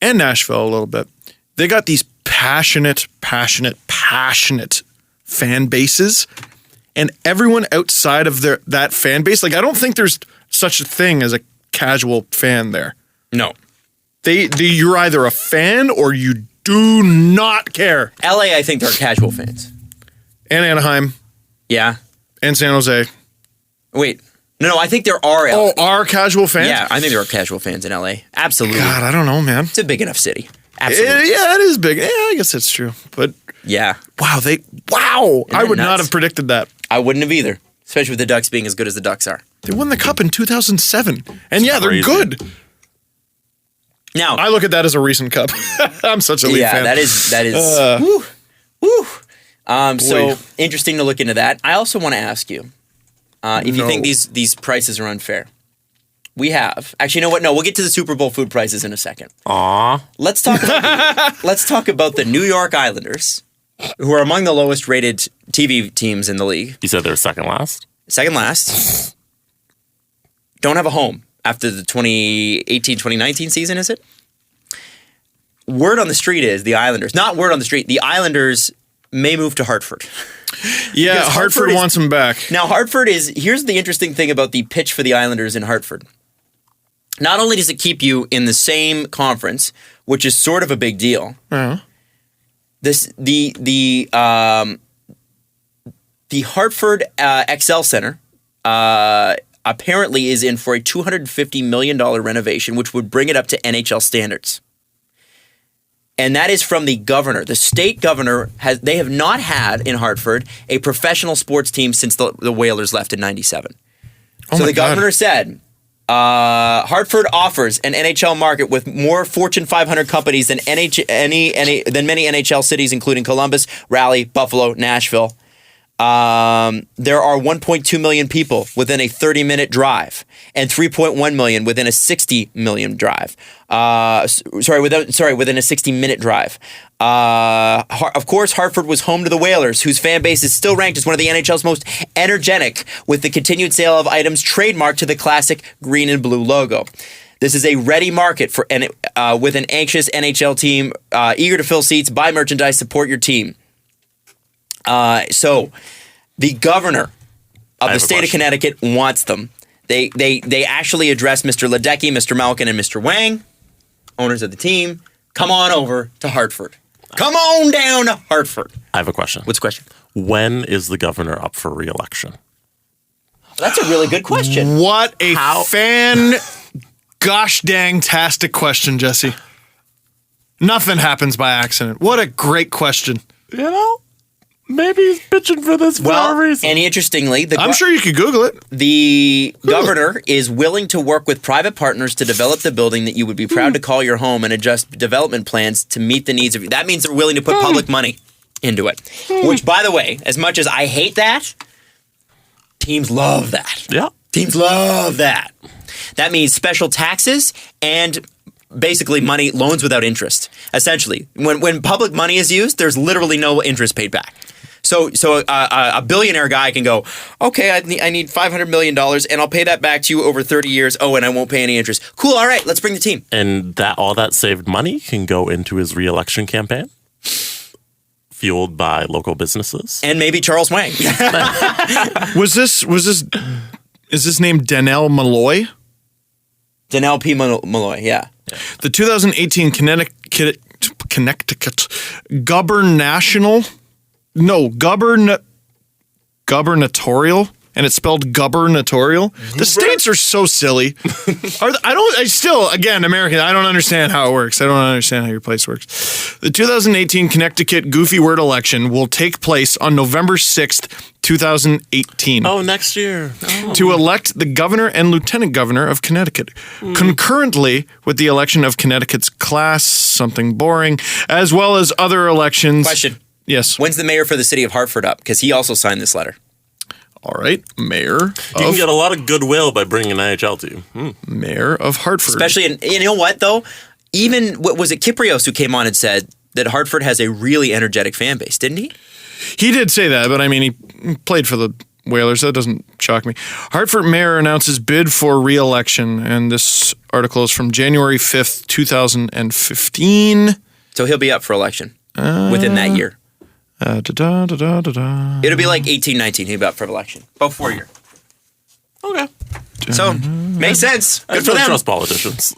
C: and Nashville a little bit. They got these passionate fan bases, and everyone outside of that fan base, like I don't think there's such a thing as a casual fan there.
B: No.
C: You're either a fan or you do not care.
B: LA, I think they're casual fans.
C: And Anaheim
B: Yeah.
C: and San Jose.
B: Wait. No, I think there are LA.
C: Oh, are casual fans?
B: Yeah, I think there are casual fans in LA. Absolutely.
C: God, I don't know, man.
B: It's a big enough city. Absolutely.
C: Yeah, it is big. Yeah, I guess that's true. But
B: Yeah.
C: wow, I
B: that
C: would not
B: nuts?
C: have predicted that.
B: I wouldn't have either. Especially with the Ducks being as good as the Ducks are.
C: They won the cup in 2007. And yeah, they're
D: crazy.
C: good.
B: Now,
C: I look at that as a recent cup. I'm such a Leaf fan.
B: that is. Woo, woo. So
C: Boy.
B: interesting to look into that. I also want to ask you if you
C: No.
B: think these prices are unfair. We have actually. You know what? No, we'll get to the Super Bowl food prices in a second.
D: Aw.
B: Let's talk about the New York Islanders, who are among the lowest rated TV teams in the league.
D: You said they're second last?
B: Second last. Don't have a home after the 2018-2019 season, is it? Word on the street is the Islanders. Not word on the street. The Islanders may move to Hartford.
C: Yeah,
B: Because
C: Hartford
B: is-
C: wants him back.
B: Now, Hartford is... Here's the interesting thing about the pitch for the Islanders in Hartford. Not only does it keep you in the same conference, which is sort of a big deal, the Hartford XL Center apparently is in for a $250 million renovation, which would bring it up to NHL standards. And that is from the governor. The state governor they have not had in Hartford a professional sports team since the Whalers left in '97.
C: Oh
B: So
C: my
B: the governor
C: God.
B: said, Hartford offers an NHL market with more Fortune 500 companies than many NHL cities, including Columbus, Raleigh, Buffalo, Nashville. There are 1.2 million people within a 30-minute drive, and 3.1 million within a 60-minute drive. Within a 60-minute drive. Of course, Hartford was home to the Whalers, whose fan base is still ranked as one of the NHL's most energetic, with the continued sale of items trademarked to the classic green and blue logo. This is a ready market for with an anxious NHL team eager to fill seats, buy merchandise, support your team. So the governor of the state of Connecticut wants them. They actually address Mr. Ledecky, Mr. Malkin, and Mr. Wang, owners of the team. Come on over to Hartford. Come on down to Hartford.
D: I have a question.
B: What's the question?
D: When is the governor up for re-election?
B: That's a really good question.
C: What a gosh dang tastic question, Jesse. Nothing happens by accident. What a great question.
D: You know, maybe he's bitching for this for no reason.
B: And interestingly,
C: I'm sure you could Google it.
B: the governor is willing to work with private partners to develop the building that you would be proud to call your home and adjust development plans to meet the needs of you. That means they're willing to put public money into it. Which, by the way, as much as I hate that, teams love that.
D: Yeah.
B: Teams love that. That means special taxes and basically loans without interest. Essentially, when public money is used, there's literally no interest paid back. So a billionaire guy can go, okay, I need $500 million, and I'll pay that back to you over 30 years. Oh, and I won't pay any interest. Cool. All right, let's bring the team.
D: And all that saved money can go into his re-election campaign, fueled by local businesses.
B: And maybe Charles Wang.
C: Was this is his name Danelle Malloy?
B: Danelle P. Malloy, yeah.
C: The 2018 Connecticut gubernatorial, and it's spelled gubernatorial. The states are so silly. Again, American, I don't understand how it works. I don't understand how your place works. The 2018 Connecticut goofy word election will take place on November 6th, 2018.
D: Oh, next year. Oh.
C: To elect the governor and lieutenant governor of Connecticut, concurrently with the election of Connecticut's class, something boring, as well as other elections.
B: Question.
C: Yes.
B: When's the mayor for the city of Hartford up? Because he also signed this letter.
C: All right, mayor.
D: You can get a lot of goodwill by bringing an NHL team.
C: Mayor of Hartford.
B: Especially, you know what, though? Even, was it Kyprios who came on and said that Hartford has a really energetic fan base, didn't he?
C: He did say that, but I mean, he played for the Whalers. That doesn't shock me. Hartford mayor announces bid for re-election, and this article is from January 5th, 2015.
B: So he'll be up for election within that year. It'll be like 18-19. He'll be up for election. About 4 years.
D: Okay.
B: So, makes sense.
D: I
B: Good for
D: really
B: them.
D: trust politicians.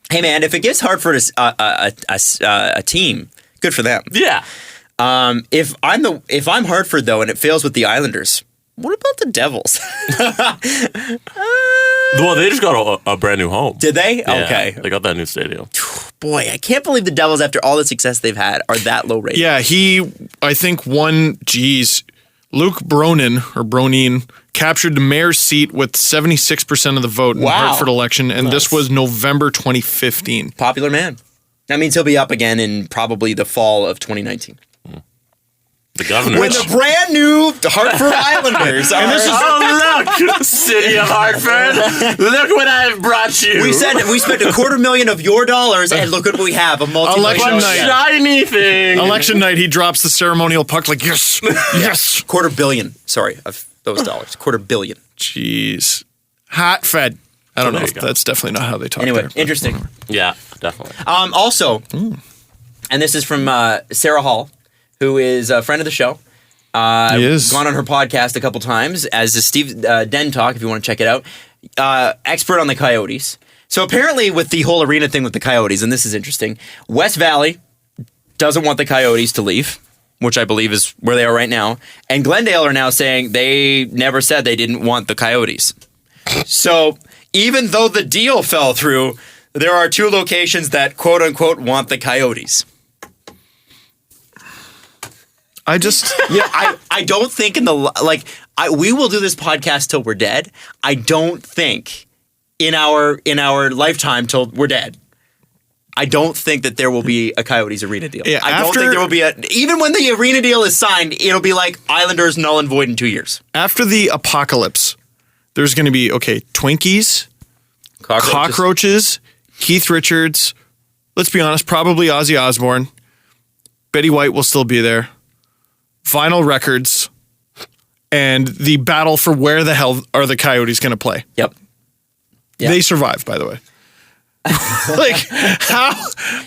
B: Hey, man, if it gives Hartford a team, good for them.
D: Yeah.
B: If I'm Hartford, though, and it fails with the Islanders, what about the Devils?
D: Well, they just got a brand new home.
B: Did they?
D: Yeah,
B: Okay.
D: They got that new stadium.
B: Boy, I can't believe the Devils, after all the success they've had, are that low rated.
C: Yeah, I think Luke Bronin captured the mayor's seat with 76% of the vote in the
B: Wow.
C: Hartford election, and this was November 2015.
B: Popular man. That means he'll be up again in probably the fall of 2019.
D: The governor.
B: When the brand new Hartford Islanders are...
D: Oh, look! City of Hartford. Look what I've brought you.
B: We spent $250,000 of your dollars, and look at what we have, a
C: Election
B: multi-million
C: night.
D: Shiny thing.
C: Election night, he drops the ceremonial puck like, yes, yes.
B: $250 million. Sorry, of those dollars. $250 million.
C: Jeez. Hot fed. I don't know.
D: There you go.
C: That's definitely not how they talk
B: Anyway,
C: there.
B: interesting.
D: Yeah, definitely.
B: Also, and this is from Sarah Hall, who is a friend of the show.
C: He is.
B: Gone on her podcast a couple times, as is Steve Den Talk, if you want to check it out. Expert on the Coyotes. So apparently with the whole arena thing with the Coyotes, and this is interesting, West Valley doesn't want the Coyotes to leave, which I believe is where they are right now. And Glendale are now saying they never said they didn't want the Coyotes. So even though the deal fell through, there are two locations that quote unquote want the Coyotes. I don't think we will do this podcast till we're dead. I don't think in our lifetime till we're dead, I don't think that there will be a Coyotes arena deal.
C: Yeah,
B: I don't think there will be even when the arena deal is signed, it'll be like Islanders null and void in 2 years.
C: After the apocalypse, there's going to be, Twinkies, cockroaches, Keith Richards, let's be honest, probably Ozzy Osbourne, Betty White will still be there, vinyl records, and the battle for where the hell are the Coyotes going to play.
B: Yep.
C: They survived, by the way. How?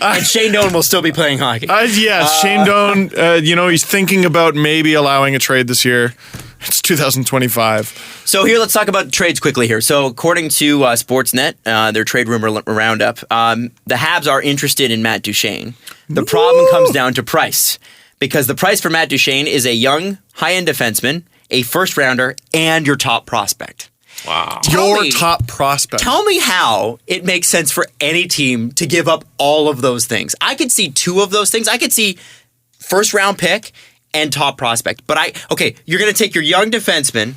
B: And Shane Doan will still be playing hockey.
C: Yes, Shane Doan, he's thinking about maybe allowing a trade this year. It's 2025.
B: So here, let's talk about trades quickly here. So according to Sportsnet, their trade rumor roundup, the Habs are interested in Matt Duchene. The problem comes down to price, because the price for Matt Duchene is a young, high-end defenseman, a first-rounder, and your top prospect.
D: Wow.
C: Your top prospect.
B: Tell me how it makes sense for any team to give up all of those things. I could see two of those things. I could see first-round pick and top prospect. But you're going to take your young defenseman,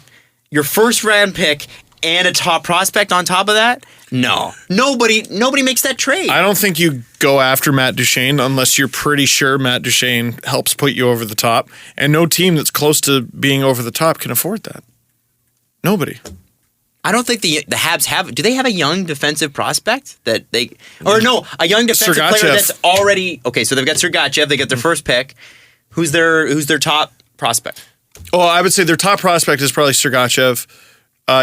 B: your first-round pick, and a top prospect on top of that? No. Nobody makes that trade.
C: I don't think you go after Matt Duchene unless you're pretty sure Matt Duchene helps put you over the top. And no team that's close to being over the top can afford that. Nobody.
B: I don't think the Habs have. Do they have a young defensive prospect that they? Or no, a young defensive player that's already okay. So they've got Sergachev. They got their first pick. Who's their top prospect?
C: Oh, I would say their top prospect is probably Sergachev.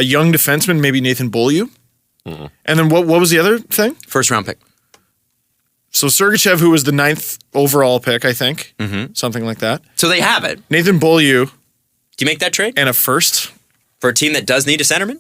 C: Young defenseman, maybe Nathan Beaulieu. Mm-hmm. And then what was the other thing?
B: First round pick.
C: So Sergachev, who was the 9th overall pick, I think, something like that.
B: So they have it.
C: Nathan Beaulieu.
B: Do you make that trade?
C: And a first
B: For a team that does need a centerman?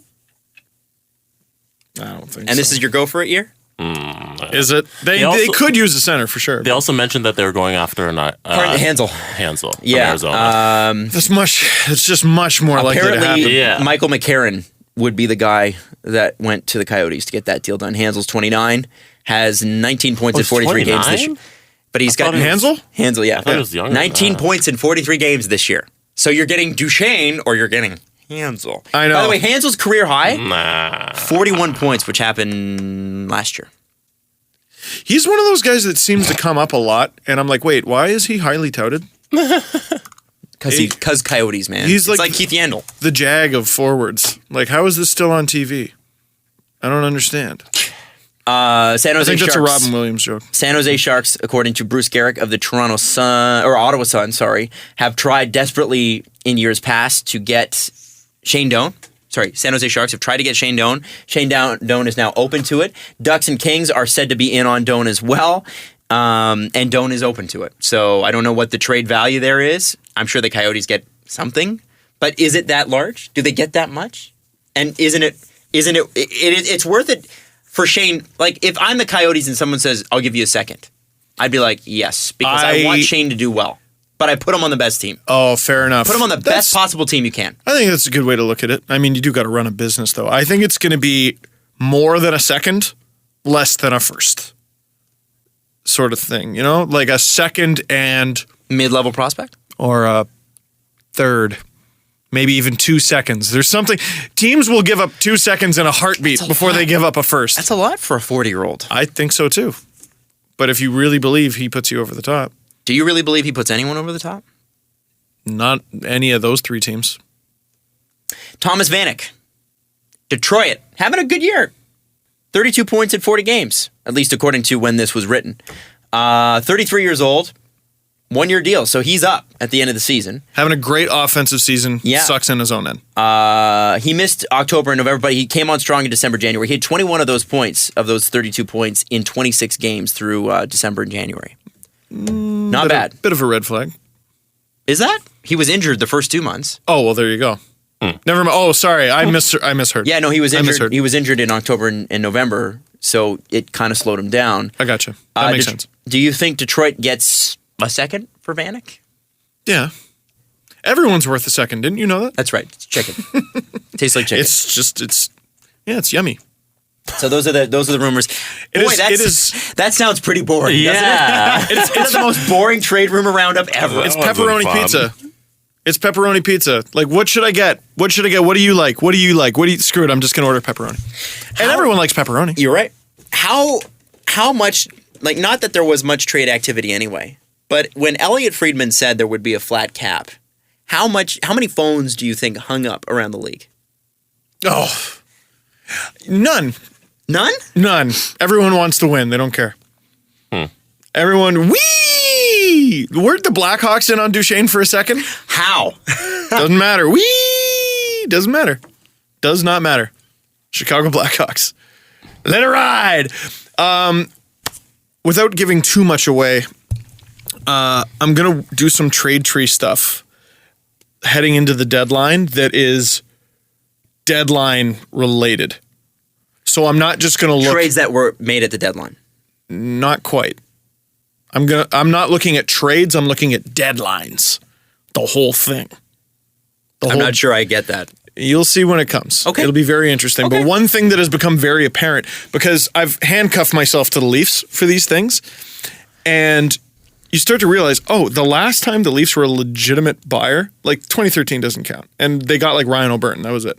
C: I don't think
B: And this is your go for it year?
C: Is it? They could use a center for sure.
D: They also mentioned that they were going after
B: Hansel.
D: Hansel from
B: Yeah.
D: Arizona.
C: It's just much more likely to happen.
B: Apparently, Michael McCarron would be the guy that went to the Coyotes to get that deal done. Hansel's 29, has 19 points in 43 games this year. But he's got
C: Hansel?
B: Hansel, yeah.
D: thought he was younger
B: 19
D: than that.
B: points in 43 games this year. So you're getting Duchesne or you're getting Hansel.
C: I know.
B: By the way, Hansel's career high,
D: Nah.
B: 41 points, which happened last year.
C: He's one of those guys that seems to come up a lot, and I'm like, wait, why is he highly touted?
B: Because Coyotes, man.
C: He's
B: It's
C: like-
B: like Keith Yandel.
C: The Jag of forwards. Like, how is this still on TV? I don't understand.
B: San
C: I
B: Jose
C: think that's a
B: Sharks.
C: Robin Williams joke.
B: San Jose Sharks, according to Bruce Garrick of the Toronto Sun or Ottawa Sun, have tried desperately in years past to get Shane Doan. San Jose Sharks have tried to get Shane Doan. Shane Doan is now open to it. Ducks and Kings are said to be in on Doan as well, and Doan is open to it. So I don't know what the trade value there is. I'm sure the Coyotes get something, but is it that large? Do they get that much? And isn't it? It's worth it. For Shane, like if I'm the Coyotes and someone says, I'll give you a second, I'd be like, yes, because I want Shane to do well. But I put him on the best team.
C: Oh, fair enough.
B: Put him on the best possible team you can.
C: I think that's a good way to look at it. I mean, you do got to run a business, though. I think it's going to be more than a second, less than a first sort of thing, you know? Like a second and...
B: Mid-level prospect?
C: Or a third. Maybe even 2 seconds. There's something... Teams will give up 2 seconds in a heartbeat before they give up a first.
B: That's a lot for a 40-year-old.
C: I think so, too. But if you really believe he puts you over the top...
B: Do you really believe he puts anyone over the top?
C: Not any of those 3 teams.
B: Thomas Vanek. Detroit. Having a good year. 32 points in 40 games. At least according to when this was written. 33 years old. 1-year deal. So he's up at the end of the season.
C: Having a great offensive season.
B: Yeah.
C: Sucks in his own end.
B: He missed October and November, but he came on strong in December, January. He had 21 of those points, of those 32 points, in 26 games through December and January. Not bad.
C: Bit of a red flag.
B: Is that? He was injured the first 2 months.
C: Oh, well, there you go. Never mind. Oh, sorry. I misheard.
B: Yeah, no, he was
C: I
B: injured.
C: misheard.
B: He was injured in October and November, so it kind of slowed him down.
C: I gotcha. That makes sense.
B: Do you think Detroit gets a second for Vanek?
C: Yeah. Everyone's worth a second. Didn't you know that?
B: That's right. It's chicken. Tastes like chicken.
C: It's yummy.
B: So those are the rumors. That sounds pretty boring.
D: Yeah.
B: Doesn't it? It's the most boring trade rumor roundup ever.
C: It's
D: That
C: pepperoni
D: wasn't fun.
C: pizza. It's pepperoni pizza. Like, what should I get? What should I get? What do you like? What do you like? Screw it. I'm just going to order pepperoni. And everyone likes pepperoni.
B: You're right. How much, like, not that there was much trade activity anyway, but when Elliot Friedman said there would be a flat cap, how many phones do you think hung up around the league?
C: Oh, none.
B: None?
C: None. Everyone wants to win. They don't care. Everyone, wee! Weren't the Blackhawks in on Duchesne for a second?
B: How?
C: Doesn't matter. Wee! Doesn't matter. Does not matter. Chicago Blackhawks. Let it ride. Without giving too much away, I'm going to do some trade tree stuff heading into the deadline that is deadline related. So I'm not just going to look...
B: Trades that were made at the deadline.
C: Not quite. I'm not looking at trades. I'm looking at deadlines. The whole thing.
B: I'm not sure I get that.
C: You'll see when it comes.
B: Okay.
C: It'll be very interesting.
B: Okay.
C: But one thing that has become very apparent, because I've handcuffed myself to the Leafs for these things, and you start to realize, oh, the last time the Leafs were a legitimate buyer, like 2013 doesn't count, and they got like Ryan O'Byrne. That was it.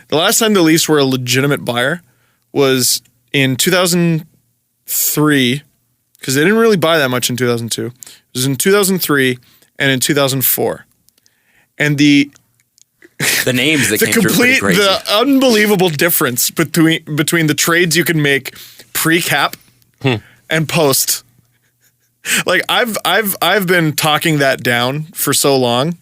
C: The last time the Leafs were a legitimate buyer was in 2003, because they didn't really buy that much in 2002. It was in 2003 and in 2004. And the
B: names that came through pretty crazy.
C: the unbelievable difference between the trades you can make pre-cap and post. Like I've been talking that down for so long,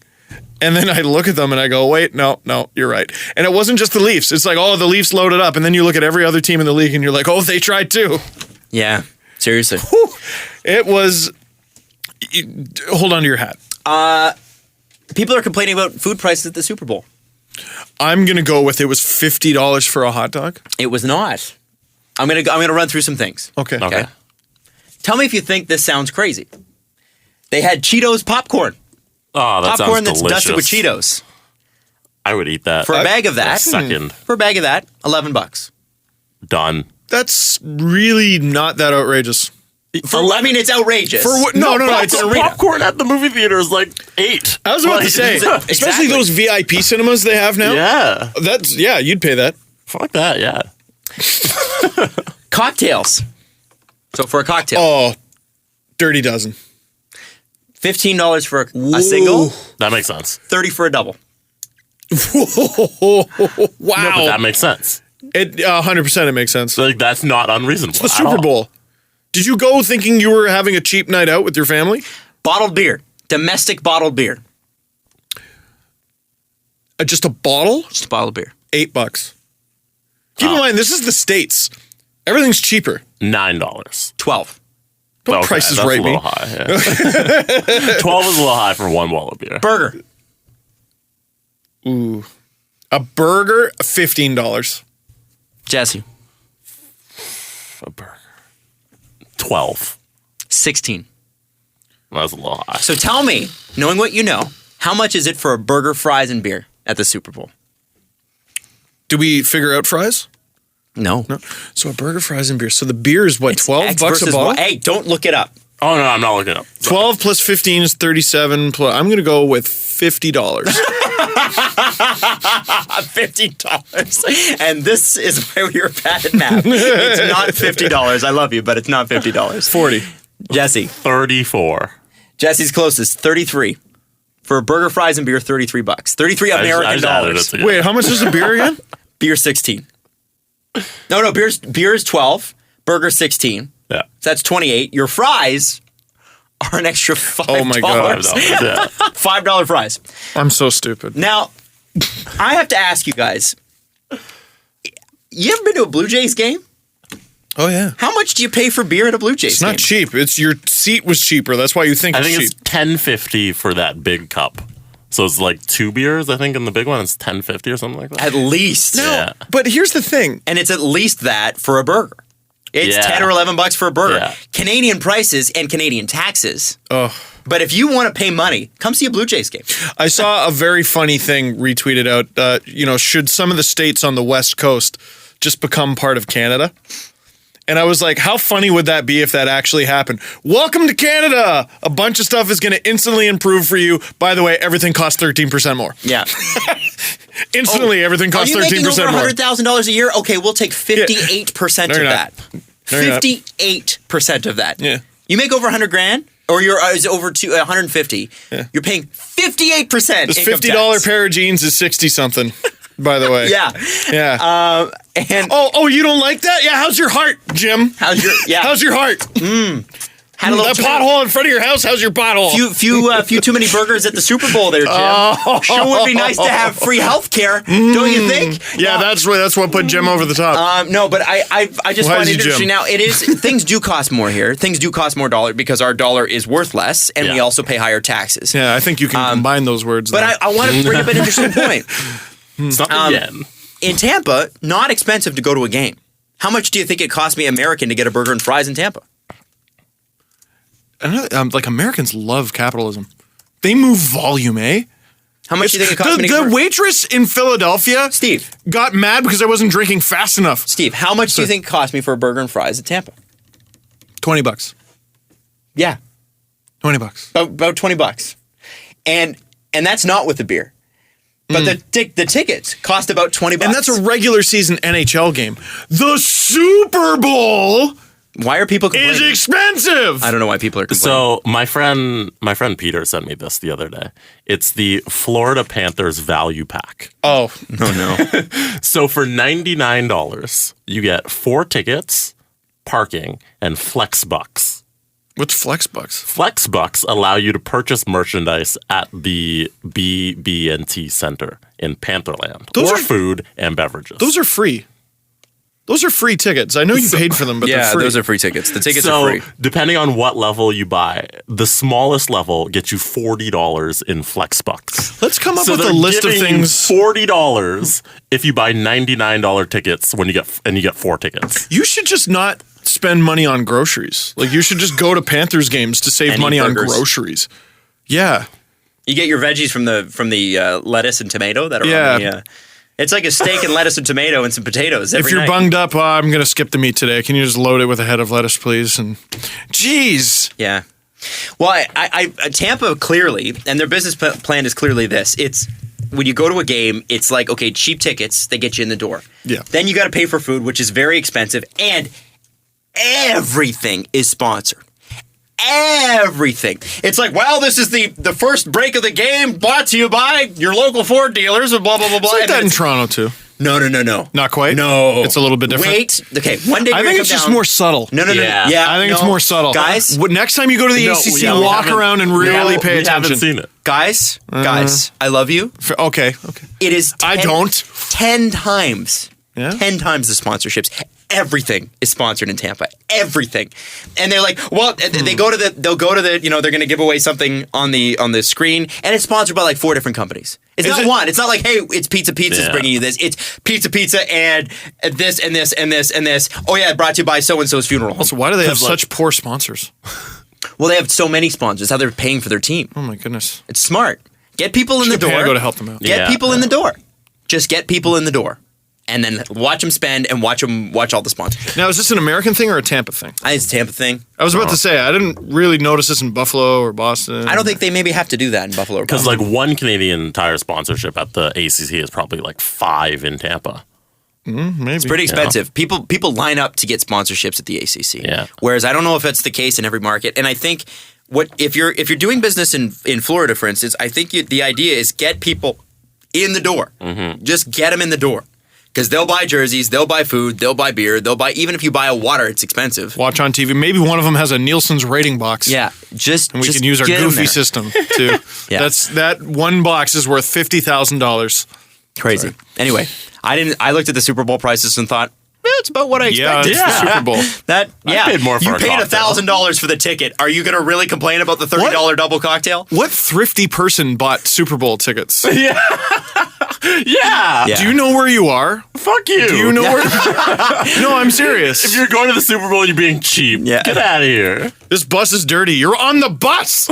C: and then I look at them and I go, wait, no, you're right. And it wasn't just the Leafs. It's like, oh, the Leafs loaded up, and then you look at every other team in the league and you're like, oh, they tried too.
B: Yeah, seriously.
C: It was. Hold on to your hat.
B: People are complaining about food prices at the Super Bowl.
C: I'm gonna go with it was $50 for a hot dog.
B: It was not. I'm gonna run through some things.
C: Okay.
D: Okay.
B: Tell me if you think this sounds crazy. They had Cheetos popcorn.
D: Oh, that
B: Popcorn
D: sounds
B: that's
D: delicious.
B: dusted with Cheetos.
D: I would eat that.
B: For a bag of that.
D: Second.
B: For a bag of that, $11.
D: Done.
C: That's really not that outrageous.
B: I mean, it's outrageous.
C: For what? No, it's an arena.
D: Popcorn at the movie theater is like $8.
C: I was about to say,
B: Exactly.
C: especially those VIP cinemas they have now.
D: Yeah.
C: You'd pay that.
D: Fuck that, yeah.
B: Cocktails. So for a cocktail,
C: Oh, dirty dozen.
B: $15 for a single,
D: That makes sense.
B: $30 for a double.
C: Wow.
D: No, but that makes sense.
C: It 100% it makes sense.
D: So, like, that's not unreasonable.
C: The
D: at
C: Super
D: all.
C: Bowl. Did you go thinking you were having a cheap night out with your family?
B: Bottled beer. Domestic bottled beer.
C: Just a bottle?
B: Just a bottle of beer.
C: $8. Keep in mind, this is the States. Everything's cheaper.
D: $9.
B: 12.
C: Don't
D: Okay,
C: prices
D: that's
C: right
D: a
C: me.
D: little high. Yeah. 12 is a little high for one wall of beer.
B: Burger.
C: A burger, $15.
B: Jesse.
D: A burger. 12.
B: 16.
D: That's a little high.
B: So tell me, knowing what you know, how much is it for a burger, fries, and beer at the Super Bowl?
C: Do we figure out fries?
B: No.
C: So a burger, fries, and beer. So the beer is what, $12
B: X
C: a
B: versus
C: bottle?
B: Y. Hey, don't look it up.
D: Oh, no, I'm not looking it up.
C: 12 plus 15 is 37. Plus, I'm going to go with $50.
B: $50. And this is why we were bad at math. It's not $50. I love you, but it's not $50.
C: 40.
B: Jesse.
D: 34.
B: Jesse's closest, 33. For a burger, fries, and beer, $33. 33 American
D: I just added it
B: dollars.
D: together.
C: Wait, how much is the beer again?
B: Beer 16. No, beer is 12. Burger 16.
D: Yeah.
B: So that's 28. Your fries are an extra $5.
C: Oh my God.
D: $5. Yeah.
B: $5 fries.
C: I'm so stupid.
B: Now, I have to ask you guys, you ever been to a Blue Jays game?
C: Oh, yeah.
B: How much do you pay for beer at a Blue Jays
C: It's
B: game?
C: not cheap. It's your seat was cheaper. That's why you think
D: I
C: it's
D: think
C: cheap.
D: it's $10.50 for that big cup. So it's like 2 beers, I think, in the big one. It's $10.50 or something like that.
B: At least.
D: Yeah.
C: But here's the thing.
B: And it's at least that for a burger. It's
D: Yeah.
B: 10 or $11 for a burger.
D: Yeah.
B: Canadian prices and Canadian taxes.
C: Oh,
B: But if you want to pay money, come see a Blue Jays game.
C: I saw a very funny thing retweeted out. Should some of the states on the West Coast just become part of Canada? And I was like, how funny would that be if that actually happened? Welcome to Canada. A bunch of stuff is going to instantly improve for you. By the way, everything costs 13% more.
B: Yeah.
C: Instantly, everything
B: Are
C: costs
B: you making
C: 13%
B: over
C: more.
B: $100,000 a year? Okay, we'll take 58%
C: No,
B: of
C: you're
B: that.
C: not. No, you're not.
B: 58% of that.
C: Yeah.
B: You make over 100 grand, or you're is over 150.
C: Yeah.
B: You're paying 58%.
C: This
B: income
C: $50
B: tax.
C: pair of jeans is 60 something. By the way.
B: Yeah.
C: Yeah.
B: And
C: Oh, you don't like that? Yeah. How's your heart, Jim?
B: how's your
C: How's your heart?
B: had a little
C: That
B: too many-
C: pothole in front of your house. How's your pothole?
B: few too many burgers at the Super Bowl there, Jim. Sure would be nice to have free health care, don't you think?
C: Yeah, that's what put Jim over the top.
B: No, but I just
C: Why
B: find
C: is
B: it
C: he
B: interesting.
C: Jim?
B: Now, things do cost more here. Things do cost more dollar because our dollar is worth less, and we
D: Yeah.
B: also pay higher taxes.
C: Yeah, I think you can combine those words.
B: But
C: now.
B: I want to bring up an interesting point.
D: It's not the yen.
B: In Tampa, not expensive to go to a game. How much do you think it cost me American to get a burger and fries in Tampa?
C: I don't know, like Americans love capitalism. They move volume, eh?
B: How much do you think it cost me to get
C: The waitress in Philadelphia,
B: Steve,
C: got mad because I wasn't drinking fast enough.
B: Steve, how much do you think it cost me for a burger and fries at Tampa?
C: $20.
B: Yeah,
C: $20.
B: about $20. And that's not with the beer. But the tickets cost about $20.
C: And that's a regular season NHL game. The Super Bowl
B: Why are people complaining?
C: is expensive.
B: I don't know why people are complaining.
D: So my friend Peter sent me this the other day. It's the Florida Panthers value pack.
C: Oh,
B: no.
D: So for $99, you get 4 tickets, parking, and Flex Bucks.
C: what's Flex Bucks?
D: Flex Bucks allow you to purchase merchandise at the BB&T Center in Pantherland,
C: Those
D: or
C: are-
D: food and beverages.
C: Those are free. Those are free tickets. I know you paid for them, but they're free.
B: those are free tickets. The tickets
D: So,
B: are free.
D: depending on what level you buy, the smallest level gets you $40 in flex bucks.
C: Let's come up
D: So
C: with a
D: they're
C: list of
D: giving
C: things.
D: $40 if you buy $99 tickets when you get 4 tickets.
C: You should just not spend money on groceries. Like, you should just go to Panthers games to save
B: And
C: money
B: eat
C: on
B: burgers.
C: groceries. Yeah.
B: You get your veggies from the lettuce and tomato that are
C: Yeah.
B: on the. It's like a steak and lettuce and tomato and some potatoes every
C: If you're
B: night.
C: bunged up, I'm going to skip the meat today. Can you just load it with a head of lettuce, please? And jeez.
B: Yeah. Well, I Tampa clearly, and their business plan is clearly this. It's when you go to a game, it's like, okay, cheap tickets, they get you in the door.
C: Yeah.
B: Then you got to pay for food, which is very expensive, and everything is sponsored. Everything. It's like, well, this is the first break of the game brought to you by your local Ford dealers and blah, blah, blah, blah.
C: It's like
B: And
C: that in
B: it's-
C: Toronto, too.
B: No.
C: Not quite?
B: No.
C: It's a little bit different?
B: Wait. Okay, one day
C: I
B: we're
C: think
B: gonna
C: it's
B: come
C: just
B: down.
C: more subtle.
B: No.
D: Yeah.
B: Yeah,
C: I think it's
B: no.
C: more subtle.
B: Guys,
C: Next time you go to the
D: No,
C: ACC,
D: we
C: walk
D: haven't-
C: around and really pay
D: we
C: attention.
D: haven't seen it.
B: guys, I love you.
C: Okay.
B: It is
C: I don't.
B: 10 times.
C: Yeah?
B: 10 times the sponsorships. Everything is sponsored in Tampa. Everything. And they're like, well, they'll go to the, they're going to give away something on the screen, and it's sponsored by like 4 different companies. It's
C: Is
B: not
C: it-
B: one. It's not like, hey, it's Pizza's
D: Yeah.
B: bringing you this. It's Pizza and this and this and this and this. Oh yeah, brought to you by so-and-so's funeral home.
C: Also, why do they have
D: 'Cause, like-
C: such poor sponsors?
B: Well, they have so many sponsors. How they're paying for their team.
C: Oh, my goodness.
B: It's smart. Get people in the
C: Should pay
B: door.
C: to go to help them out.
B: Get
D: Yeah.
B: people in the door. Just get people in the door. And then watch them spend and watch all the sponsors.
C: Now, is this an American thing or a Tampa thing?
B: I think it's a Tampa thing.
C: I was about to say, I didn't really notice this in Buffalo or Boston.
B: I don't think they maybe have to do that in Buffalo. Or
D: Because
B: Boston.
D: like one Canadian Tire sponsorship at the ACC is probably like 5 in Tampa.
C: Maybe.
B: It's pretty expensive. People line up to get sponsorships at the ACC.
D: Yeah.
B: Whereas I don't know if that's the case in every market. And I think if you're doing business in Florida, for instance, I think the idea is get people in the door.
D: Mm-hmm.
B: Just get them in the door. Because they'll buy jerseys, they'll buy food, they'll buy beer, they'll buy, even if you buy a water, it's expensive.
C: Watch on TV. Maybe one of them has a Nielsen's rating box.
B: Yeah,
C: And we
B: just
C: can use our
B: get 'em
C: goofy
B: there.
C: system, too.
B: Yeah.
C: That one box is worth $50,000.
B: Crazy. Anyway, I looked at the Super Bowl prices and thought, it's about what I
C: Yeah,
B: expected.
C: it's the Super Bowl.
D: I paid more for
B: you
D: a
B: paid
D: cocktail.
B: $1,000 for the ticket. Are you going to really complain about the $30 double cocktail?
C: What thrifty person bought Super Bowl tickets?
D: Yeah.
B: Yeah.
C: Do you know where you are?
D: Fuck you.
C: Do you know where? No, I'm serious.
D: If you're going to the Super Bowl and you're being cheap,
B: Yeah.
D: get out of here.
C: This bus is dirty. You're on the bus.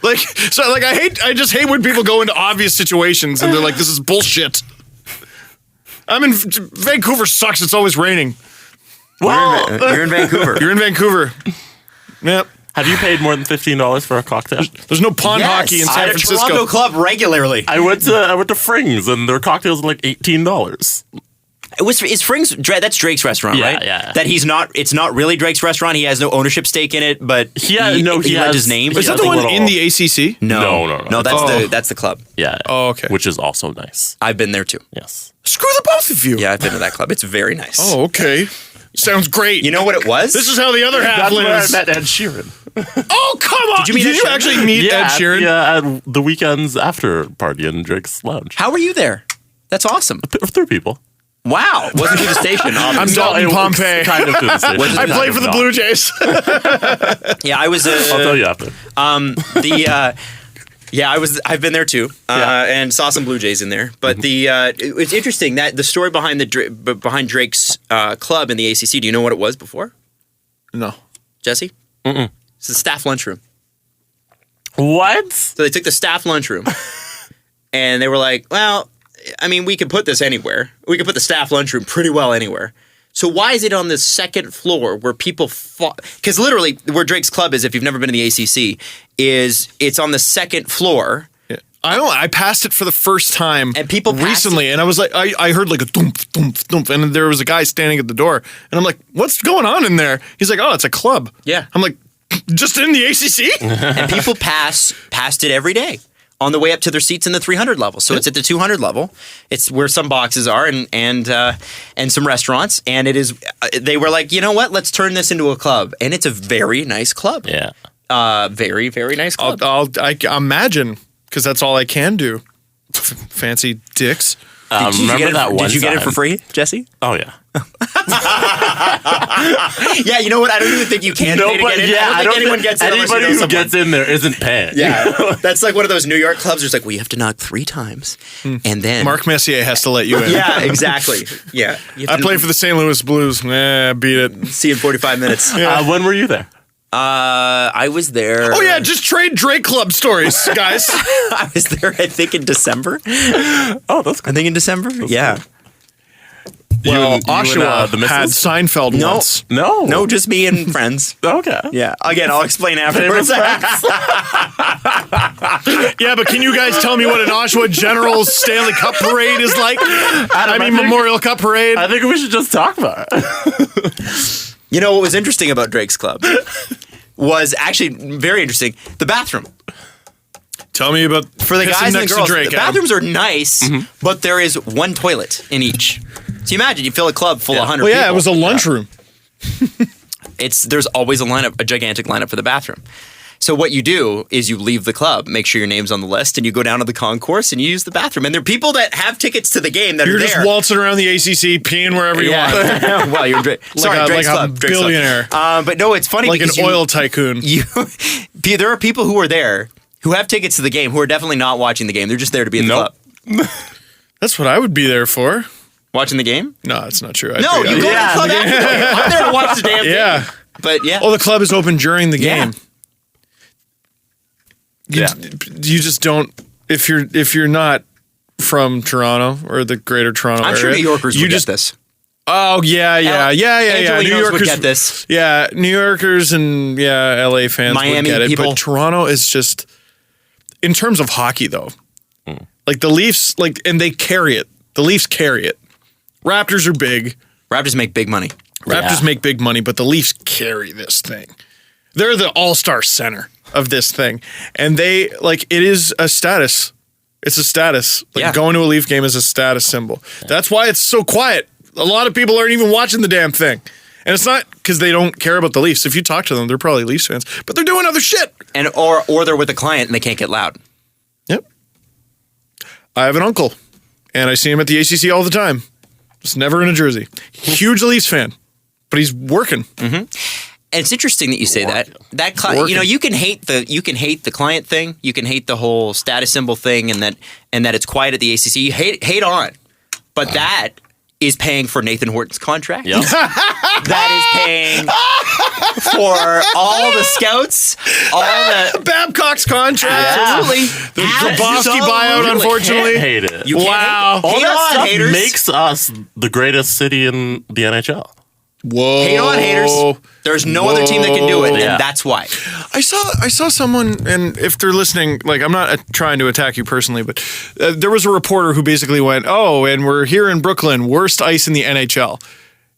C: I just hate when people go into obvious situations and they're like, this is bullshit. I'm in Vancouver sucks. It's always raining.
D: Well,
B: You're in Vancouver.
C: You're in Vancouver. Yep.
D: have you paid more than $15 for a cocktail?
C: There's no pond hockey in
B: Yes,
C: San
B: at a
C: Francisco.
B: Toronto club regularly.
D: I went to Frings and their cocktails were like $18.
B: Is Frings? That's Drake's restaurant,
D: Yeah,
B: right?
D: yeah.
B: That he's not. It's not really Drake's restaurant. He has no ownership stake in it, but he
D: has-
B: lent his name.
C: Is
D: he
C: that
D: has
C: the
D: a
C: one
D: little-
C: in the ACC?
B: No.
D: No.
B: That's the club.
D: Yeah.
C: Oh, okay.
D: Which is also nice.
B: I've been there too.
D: Yes.
C: Screw the both of you.
B: Yeah, I've been to that club. It's very nice.
C: Oh, okay. Sounds great.
B: You know what it was?
C: This is how the other half
D: That's where I
C: lives.
D: met Ed Sheeran.
C: Oh, come on.
B: Did you meet Ed Sheeran?
C: actually meet Ed Sheeran?
D: Yeah, at the weekend's after party in Drake's Lounge.
B: How were you there? That's awesome.
D: 3 people.
B: Wow. Wasn't through the station.
C: I'm
B: obviously.
C: Dalton
D: it was
C: Pompey.
D: Kind of through the station.
B: Was it
C: I
B: Kind
C: played
D: Kind
C: for
D: of
C: the
D: not.
C: Blue Jays.
B: Yeah, I was.
D: I'll tell you after.
B: I've been there too, and saw some Blue Jays in there. But it's interesting that the story behind behind Drake's club in the ACC. Do you know what it was before,
C: No.
B: Jesse? It's the staff lunchroom.
D: What?
B: So they took the staff lunchroom, and they were like, "Well, I mean, we could put this anywhere. We could put the staff lunchroom pretty well anywhere. So why is it on the second floor where people fought? Because literally, where Drake's club is, if you've never been to the ACC, it's on the second floor."
C: I don't. I passed it for the first time
B: And people passed
C: recently, and I was like, I heard like a thump, thump, thump, and there was a guy standing at the door, and I'm like, what's going on in there? He's like, oh, it's a club.
B: Yeah.
C: I'm like, just in the ACC?
B: And people passed it every day on the way up to their seats in the 300 level. So it's at the 200 level. It's where some boxes are and some restaurants. And it is. They were like, you know what? Let's turn this into a club. And it's a very nice club.
D: Yeah.
B: Very, very nice club.
C: I imagine, because that's all I can do. Fancy dicks.
D: Remember that one
B: Did you get it
D: time?
B: for free, Jesse?
D: Oh, yeah.
B: Yeah, you know what? I don't even think you can pay to get in. I don't think anyone gets in unless you know
D: Anybody who
B: someone.
D: gets in there isn't paying.
B: Yeah, that's like one of those New York clubs. There's like, well, you have to knock 3 times, and then
C: Mark Messier has to let you in.
B: Yeah, exactly. Yeah, you have
C: I
B: to
C: played for the St. Louis Blues. Beat it.
B: see in 45 minutes.
D: When were you there?
B: I was there.
C: Oh yeah, just trade Drake Club stories, guys.
B: I was there. I think in December.
D: Oh, that's cool.
B: I think in December. Yeah.
C: Well,
D: you and,
C: Oshawa
D: the missus?
C: had Seinfeld
B: No.
C: once.
D: No.
B: No, just me and friends.
D: Okay.
B: Yeah. Again, I'll explain afterwards.
C: Yeah, but can you guys tell me what an Oshawa Generals Stanley Cup parade is like?
D: I think-
C: Memorial Cup parade.
D: I think we should just talk about it.
B: You know what was interesting about Drake's Club was actually very interesting. The bathroom.
C: Tell me about
B: For the
C: pissing
B: guys and the
C: next to
B: girls,
C: Drake,
B: the
C: Adam.
B: bathrooms are nice, but there is one toilet in each. So you imagine you fill a club full of 100
C: Well, yeah,
B: people.
C: it was a lunchroom.
B: There's always a gigantic lineup for the bathroom. So what you do is you leave the club, make sure your name's on the list, and you go down to the concourse and you use the bathroom. And there are people that have tickets to the game that
C: You're
B: are
C: just
B: there.
C: waltzing around the ACC, peeing wherever you want.
B: Yeah. Well, you're sorry, Drake's
C: like a
B: Club. Drake's Club.
C: billionaire.
B: But no, it's funny
C: Like an
B: because
C: oil tycoon.
B: there are people who are there who have tickets to the game who are definitely not watching the game. They're just there to be in the
D: Nope.
B: club.
C: That's what I would be there for.
B: Watching the game?
C: No, that's not true.
B: No, you go to the club after. I'm there to watch the damn game.
C: Yeah.
B: But yeah.
C: Oh, the club is open during the game.
B: Yeah.
C: You just don't. If you're not from Toronto or the Greater Toronto
B: I'm
C: area,
B: sure New Yorkers
C: you
B: would
C: just
B: get this.
C: Oh yeah. New
B: Angelinos
C: Yorkers
B: would get this.
C: Yeah, New Yorkers and LA fans
B: Miami
C: would get it.
B: people.
C: But Toronto is just, in terms of hockey though, like the Leafs, and they carry it. The Leafs carry it. Raptors are big.
B: Raptors make big money.
C: Raptors make big money, but the Leafs carry this thing. They're the all-star center of this thing. And they, it is a status. It's a status. Going to a Leaf game is a status symbol. That's why it's so quiet. A lot of people aren't even watching the damn thing. And it's not because they don't care about the Leafs. If you talk to them, they're probably Leafs fans. But they're doing other shit.
B: And or they're with a client and they can't get loud.
C: Yep. I have an uncle, and I see him at the ACC all the time. Just never in a jersey. Huge Leafs fan. But he's working.
B: And it's interesting that you say that. You can hate the client thing. You can hate the whole status symbol thing, and that it's quiet at the ACC. You hate on, but that is paying for Nathan Horton's contract.
D: Yep.
B: That is paying for all the scouts, all the
C: Babcock's contract.
B: absolutely
C: The Grabowski buyout, unfortunately.
D: Can't hate it.
B: You can't
C: Wow.
B: hate
D: All that
B: on,
D: stuff
B: haters.
D: makes us the greatest city in the NHL.
C: Whoa.
B: Hate on, haters. There's no other team that can do it,
D: Yeah.
B: and that's why.
C: I saw someone, and if they're listening, I'm not trying to attack you personally, but there was a reporter who basically went, "Oh, and we're here in Brooklyn, worst ice in the NHL."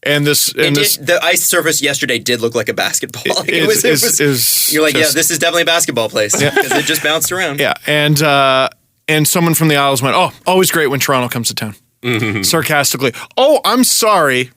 C: And
B: The ice surface yesterday did look like a basketball. It was. You're like,
C: just-
B: this is definitely a basketball place because it just bounced around.
C: Yeah, and someone from the Isles went, "Oh, always great when Toronto comes to town." Sarcastically, "Oh, I'm sorry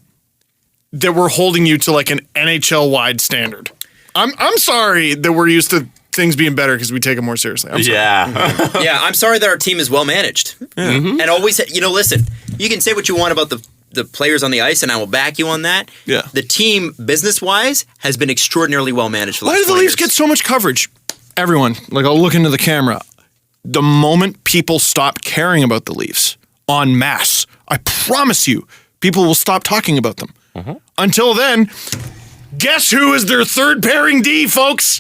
C: that we're holding you to an NHL-wide standard. I'm sorry that we're used to things being better because we take it more seriously. I'm sorry."
D: Yeah.
B: Yeah, I'm sorry that our team is well managed. And always, listen, you can say what you want about the players on the ice, and I will back you on that.
C: Yeah.
B: The team, business-wise, has been extraordinarily well managed for the
C: Why
B: last
C: do the
B: 20
C: Leafs
B: years.
C: get so much coverage? Everyone, I'll look into the camera. The moment people stop caring about the Leafs en masse, I promise you, people will stop talking about them. Until then, guess who is their third pairing D, folks?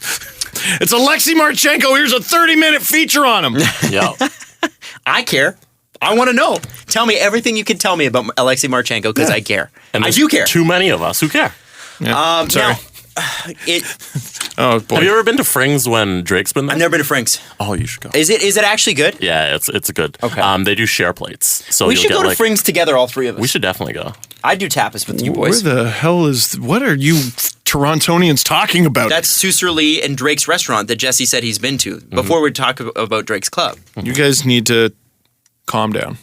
C: It's Alexei Marchenko. Here's a 30-minute feature on him.
D: Yeah.
B: I care. I want to know. Tell me everything you can tell me about Alexei Marchenko because I care.
D: And
B: I
D: there's
B: do care.
D: Too many of us who care.
C: Sorry.
B: Now,
C: Oh, boy.
D: Have you ever been to Frings when Drake's been there?
B: I've never been to Frank's.
D: Oh, you should go.
B: Is it actually good?
D: Yeah, it's good.
B: Okay.
D: They do share plates, so
B: We
D: you'll
B: should
D: get
B: go to Frank's together, all three of us.
D: We should definitely go.
B: I'd do tapas with you
C: Where
B: boys.
C: the hell what are you Torontonians talking about?
B: That's Susur Lee and Drake's restaurant that Jesse said he's been to before we talk about Drake's Club.
C: You guys need to calm down.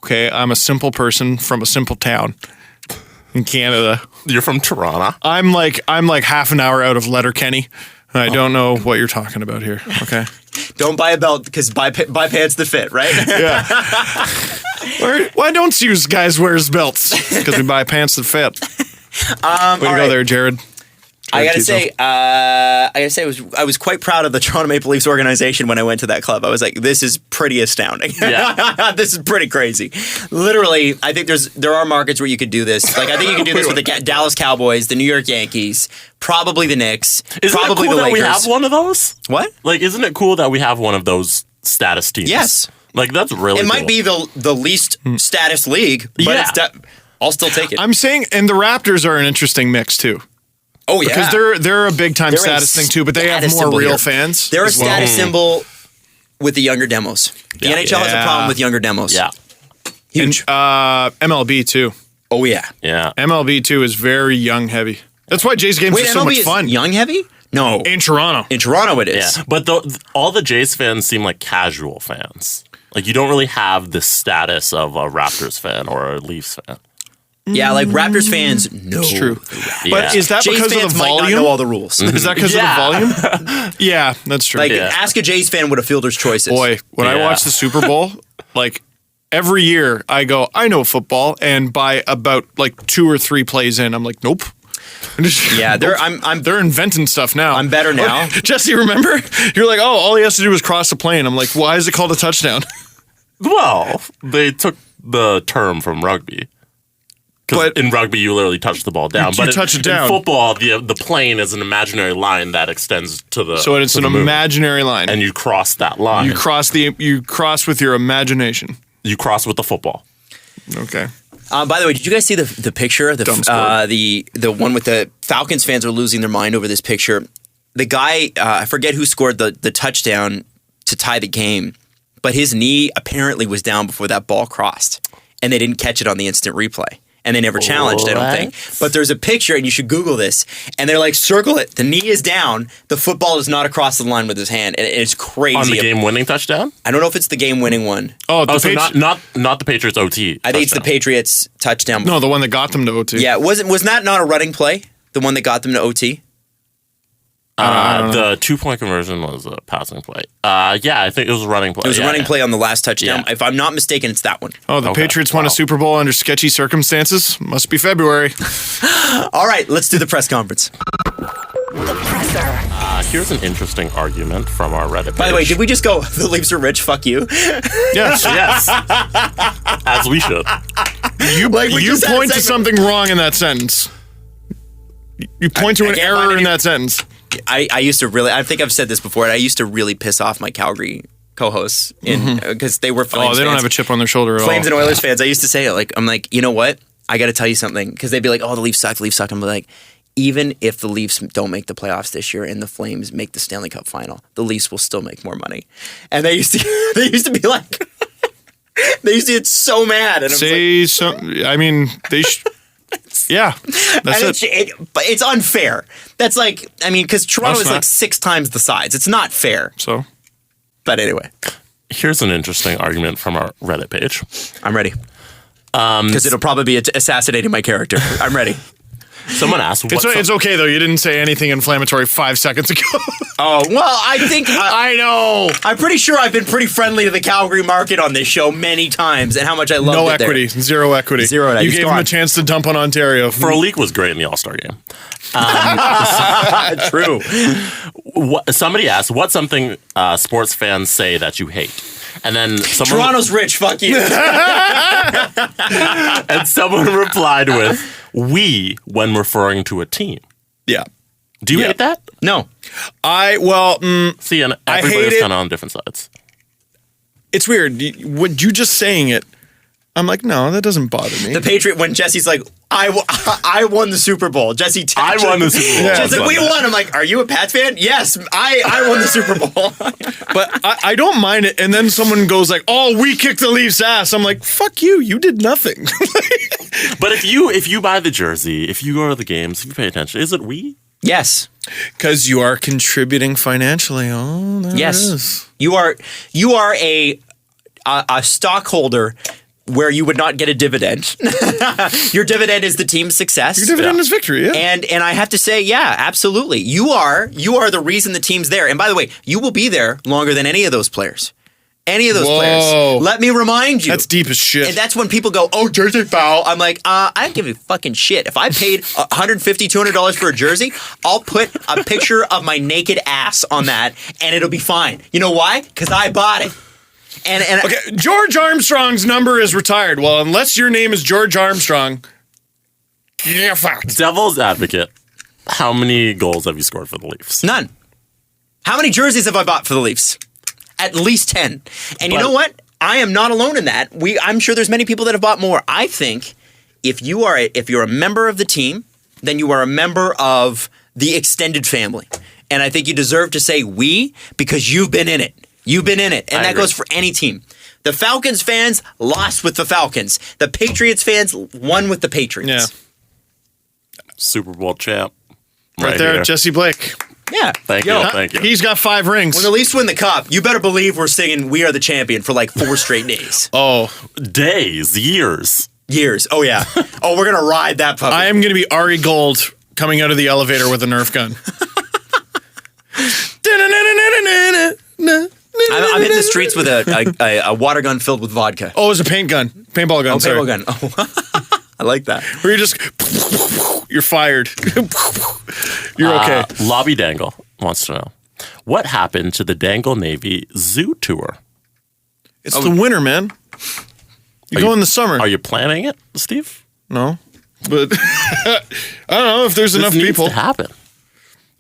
C: Okay, I'm a simple person from a simple town in Canada.
D: You're from Toronto.
C: I'm like half an hour out of Letterkenny. I don't know what you're talking about here. Okay.
B: Don't buy a belt because buy pants that fit, right?
C: Yeah. Why don't you guys wear belts? Because we buy pants that fit. Way to go there, Jared.
B: I gotta say, I was quite proud of the Toronto Maple Leafs organization when I went to that club. I was like, this is pretty astounding.
D: Yeah.
B: This is pretty crazy. Literally, I think there are markets where you could do this. Like, I think you could do this with the Dallas Cowboys, the New York Yankees, probably the Knicks, probably
D: cool
B: the
D: that
B: Lakers.
D: we have one of those?
B: What?
D: Like, isn't it cool that we have one of those status teams?
B: Yes.
D: Like, that's really
B: It
D: cool.
B: might be the least status league, but
D: Yeah.
B: I'll still take it.
C: I'm saying, and the Raptors are an interesting mix too.
B: Oh yeah,
C: Because they're a big time
B: They're a
C: status thing too, but they have
B: status
C: more
B: symbol
C: real
B: here.
C: fans.
B: They're a
C: as well.
B: status symbol with the younger demos. The NHL has a
C: Yeah.
B: problem with younger demos.
D: Yeah.
B: Huge.
C: MLB too.
B: Oh yeah.
D: Yeah.
C: MLB too is very young heavy. That's why Jays games
B: Wait,
C: are so
B: MLB
C: much
B: is
C: fun.
B: young heavy? No.
C: In Toronto.
B: In Toronto it is.
D: Yeah. But all the Jays fans seem like casual fans. Like, you don't really have the status of a Raptors fan or a Leafs fan.
B: Yeah, like Raptors fans know.
C: It's true.
D: Yeah.
C: But is that
B: Jays
C: because of
B: fans
C: the
B: might not
C: volume?
B: know all the rules.
C: Is that because
D: Yeah.
C: of the volume? Yeah, that's true.
B: Like,
D: Yeah.
B: ask a Jays fan what a fielder's choice is.
C: Boy, when I
D: Yeah.
C: watch the Super Bowl, like every year I go, I know football, and by about like 2 or 3 plays in, I'm like, nope.
B: Yeah,
C: They're inventing stuff now.
B: I'm better now.
C: Jesse, remember? You're like, oh, all he has to do is cross the plane. I'm like, why is it called a touchdown?
D: Well, they took the term from rugby. Because
C: But-
D: in rugby, you literally touch the ball down.
C: You
D: But
C: touch it
D: in
C: down.
D: football, the plane is an imaginary line that extends to the
C: So it's
D: to
C: an
D: the moon.
C: imaginary line.
D: And you cross that line.
C: you cross with your imagination.
D: You cross with the football.
C: Okay.
B: By the way, did you guys see the picture?
C: Dumb score.
B: The one with the Falcons fans are losing their mind over this picture. The guy, I forget who scored the touchdown to tie the game, but his knee apparently was down before that ball crossed, and they didn't catch it on the instant replay. And they never challenged, I don't
D: What?
B: think. But there's a picture, and you should Google this. And they're like, circle it. The knee is down. The football is not across the line with his hand. And it's crazy.
D: On the game-winning touchdown?
B: I don't know if it's the game-winning one.
C: Oh,
D: Oh, so not the Patriots OT.
B: I think it's the
D: touchdown.
B: Patriots touchdown.
C: No, the one that got them to OT.
B: Yeah, was that not a running play? The one that got them to OT?
D: The 2-point conversion was a passing play. Yeah, I think it was a running play.
B: It was a
D: Yeah,
B: running
D: yeah.
B: play on the last touchdown.
D: Yeah.
B: If I'm not mistaken, it's that one.
C: Oh, the
D: Okay.
C: Patriots won a
D: Wow.
C: Super Bowl under sketchy circumstances? Must be February.
B: All right, let's do the press conference.
A: The presser.
D: Here's an interesting argument from our Reddit page.
B: By the way, did we just go, the Leafs are rich, fuck you?
C: Yes.
D: Yes. As we should.
C: You
B: we just had a
C: point to
B: segment.
C: something wrong in that sentence. You point to
B: I
C: an
B: can't find
C: error in
B: any-
C: that sentence.
B: I used to really, I think I've said this before, and I used to really piss off my Calgary co-hosts because they were Flames
C: Oh, they don't
B: fans.
C: have a chip on their shoulder at all.
B: Flames and Oilers fans. I used to say it, like, I'm like, you know what? I got to tell you something. Because they'd be like, oh, the Leafs suck, the Leafs suck. I'm like, even if the Leafs don't make the playoffs this year and the Flames make the Stanley Cup final, the Leafs will still make more money. And they used to be like, they used to get so mad. And
C: Say something. I mean, they yeah, that's it.
B: But it's unfair. That's like, I mean, because Toronto
C: No, it's
B: is like
C: not.
B: 6 times the size. It's not fair.
C: So,
B: But anyway,
D: Here's an interesting argument from our Reddit page.
B: I'm ready. Because it'll probably be assassinating my character. I'm ready.
D: Someone asked,
C: it's okay though. You didn't say anything inflammatory 5 seconds ago.
B: Oh, well, I think
C: I know.
B: I'm pretty sure I've been pretty friendly to the Calgary market on this show many times, and how much I love
C: No
B: it there.
C: equity. Zero equity.
B: Zero.
C: You
B: He's
C: gave him a
B: gone.
C: chance to dump on Ontario.
D: For a leak was great in the All-Star game.
B: True.
D: Somebody asked, what's something sports fans say that you hate? And then
B: Toronto's rich. Fuck you.
D: and someone replied with, we, when referring to a team.
C: Yeah.
D: Do you hate that?
B: No.
D: See, and
C: I hate
D: everybody's
C: it.
D: kind of on different sides.
C: It's weird. Would you just saying it? I'm like, no, that doesn't bother me.
B: The Patriot, when Jesse's like, I won the Super Bowl. Jesse,
D: I won the Super Bowl.
C: Yeah.
B: Jesse's like, we won. I'm like, are you a Pats fan? Yes, I won the Super Bowl.
C: But I don't mind it. And then someone goes like, oh, we kicked the Leafs' ass. I'm like, fuck you. You did nothing.
D: But if you buy the jersey, if you go to the games, if you pay attention, is it we?
B: Yes.
C: Because you are contributing financially. Oh, there
B: Yes.
C: it is.
B: You are a stockholder where you would not get a dividend. Your dividend is the team's success.
C: Your dividend is victory, yeah.
B: And I have to say, yeah, absolutely. You are the reason the team's there. And by the way, you will be there longer than any of those players. Any of those players. Let me remind you.
C: That's deep as shit.
B: And that's when people go, oh, jersey foul. I'm like, I don't give a fucking shit. If I paid $150, $200 for a jersey, I'll put a picture of my naked ass on that, and it'll be fine. You know why? Because I bought it. And
C: okay, George Armstrong's number is retired. Well, unless your name is George Armstrong, yeah, fucked.
D: Devil's advocate. How many goals have you scored for the Leafs?
B: None. How many jerseys have I bought for the Leafs? At least 10. And you know what? I am not alone in that. I'm sure there's many people that have bought more. I think if you're a member of the team, then you are a member of the extended family. And I think you deserve to say we because you've been in it. You've been in it. And that goes for any team. The Falcons fans lost with the Falcons. The Patriots fans won with the Patriots.
C: Yeah.
D: Super Bowl champ.
C: Right there,
D: here.
C: Jesse Blake.
B: Yeah.
D: Thank you.
C: He's got 5 rings.
B: When the Leafs win the cup, you better believe we're singing We Are the Champion for like 4 straight days.
C: Oh.
D: Days, years.
B: Oh, yeah. Oh, we're going to ride that puppy.
C: I am going to be Ari Gold coming out of the elevator with a Nerf gun.
B: I'm hitting the streets with a water gun filled with vodka.
C: Oh, it's a paintball gun. Sorry.
B: Paintball gun. Oh, I like that.
C: Where you just, you're fired. You're okay.
D: Lobby Dangle wants to know, what happened to the Dangle Navy Zoo Tour?
C: It's the winter, man. You go in the summer.
D: Are you planning it, Steve?
C: No. But I don't know if there's enough
D: This needs
C: people.
D: to happen.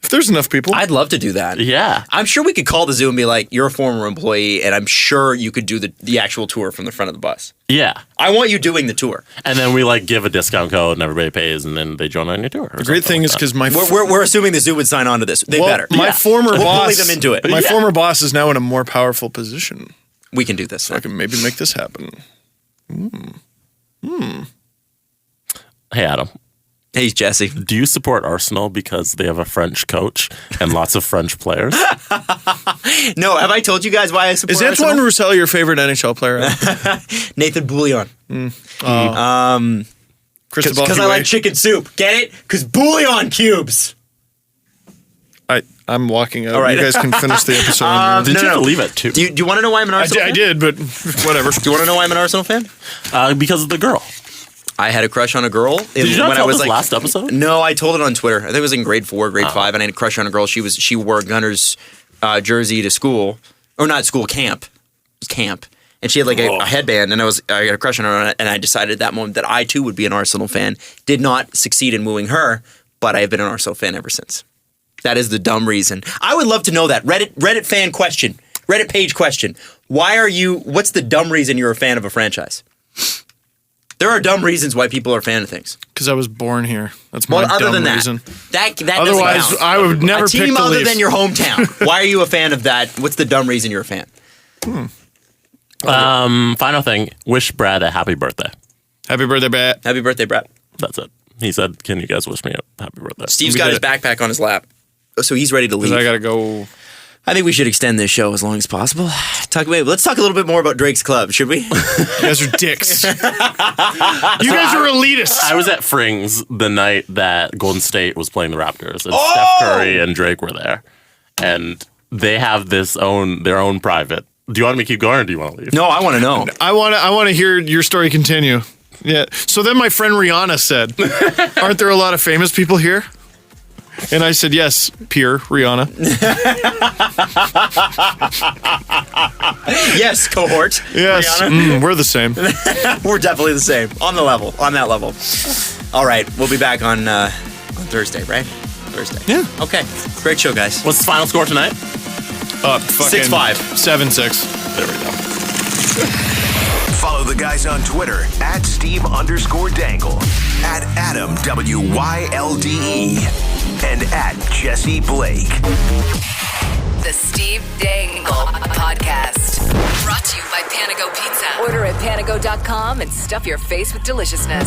C: If there's enough people.
B: I'd love to do that.
D: Yeah.
B: I'm sure we could call the zoo and be like, you're a former employee, and I'm sure you could do the actual tour from the front of the bus.
D: Yeah.
B: I want you doing the tour.
D: And then we give a discount code and everybody pays and then they join on your tour.
C: The great thing is because
B: We're assuming the zoo would sign on to this. They better.
C: My former
B: We'll
C: boss.
B: bully them into it.
C: My former boss is now in a more powerful position.
B: We can do this.
C: I can maybe make this happen.
D: Hey, Adam.
B: Hey, Jesse.
D: Do you support Arsenal because they have a French coach and lots of French players?
B: No, have I told you guys why I support
C: Is
B: Arsenal?
C: Antoine Roussel your favorite NHL player?
B: Nathan Bouillon. Because I like chicken soup. Get it? Because bouillon cubes.
C: I'm walking out.
B: All right.
C: You guys can finish the episode.
D: Did you leave it too?
B: Do you want to know why I'm an Arsenal fan?
C: I did, but whatever.
B: Do you want to know why I'm an Arsenal fan?
D: Because of the girl.
B: I had a crush on a girl.
D: Did you not tell this last episode?
B: No, I told it on Twitter. I think it was in grade 4, grade 5, and I had a crush on a girl. She wore a Gunner's jersey to school, or not school, camp. It was camp. And she had a headband, and I got a crush on her, and I decided at that moment that I too would be an Arsenal fan. Did not succeed in wooing her, but I have been an Arsenal fan ever since. That is the dumb reason. I would love to know that. Reddit fan question. Reddit page question. What's the dumb reason you're a fan of a franchise? There are dumb reasons why people are a fan of things.
C: Because I was born here. That's my dumb reason.
B: That
C: Otherwise,
B: doesn't count.
C: I would never pick the
B: team other
C: Leafs.
B: than your hometown. Why are you a fan of that? What's the dumb reason you're a fan?
D: Final thing. Wish Brad a happy birthday.
C: Happy birthday, Brad.
B: Happy birthday, Brett.
D: That's it. He said, "Can you guys wish me a happy birthday?"
B: Steve's got his backback on his lap, so he's ready to leave.
C: I gotta go.
B: I think we should extend this show as long as possible. Let's talk a little bit more about Drake's Club, should we?
C: You guys are dicks. You guys are elitists.
D: I was at Frings the night that Golden State was playing the Raptors, and Steph Curry and Drake were there, and they have their own private. Do you want me to keep going, or do you want to leave?
B: No, I want to know.
C: I want to hear your story continue. Yeah. So then my friend Rihanna said, "Aren't there a lot of famous people here?" And I said, "Yes, peer Rihanna."
B: Yes, cohort.
C: Yes, we're the same.
B: We're definitely the same. On that level. All right, we'll be back on Thursday, right? Thursday.
C: Yeah.
B: Okay. Great show, guys.
D: What's the final score tonight?
B: 6-5.
C: 7-6.
D: There we go.
F: Follow the guys on Twitter at Steve_Dangle, at Adam WYLDE, and at Jesse Blake.
A: The Steve Dangle Podcast. Brought to you by Panago Pizza. Order at panago.com and stuff your face with deliciousness.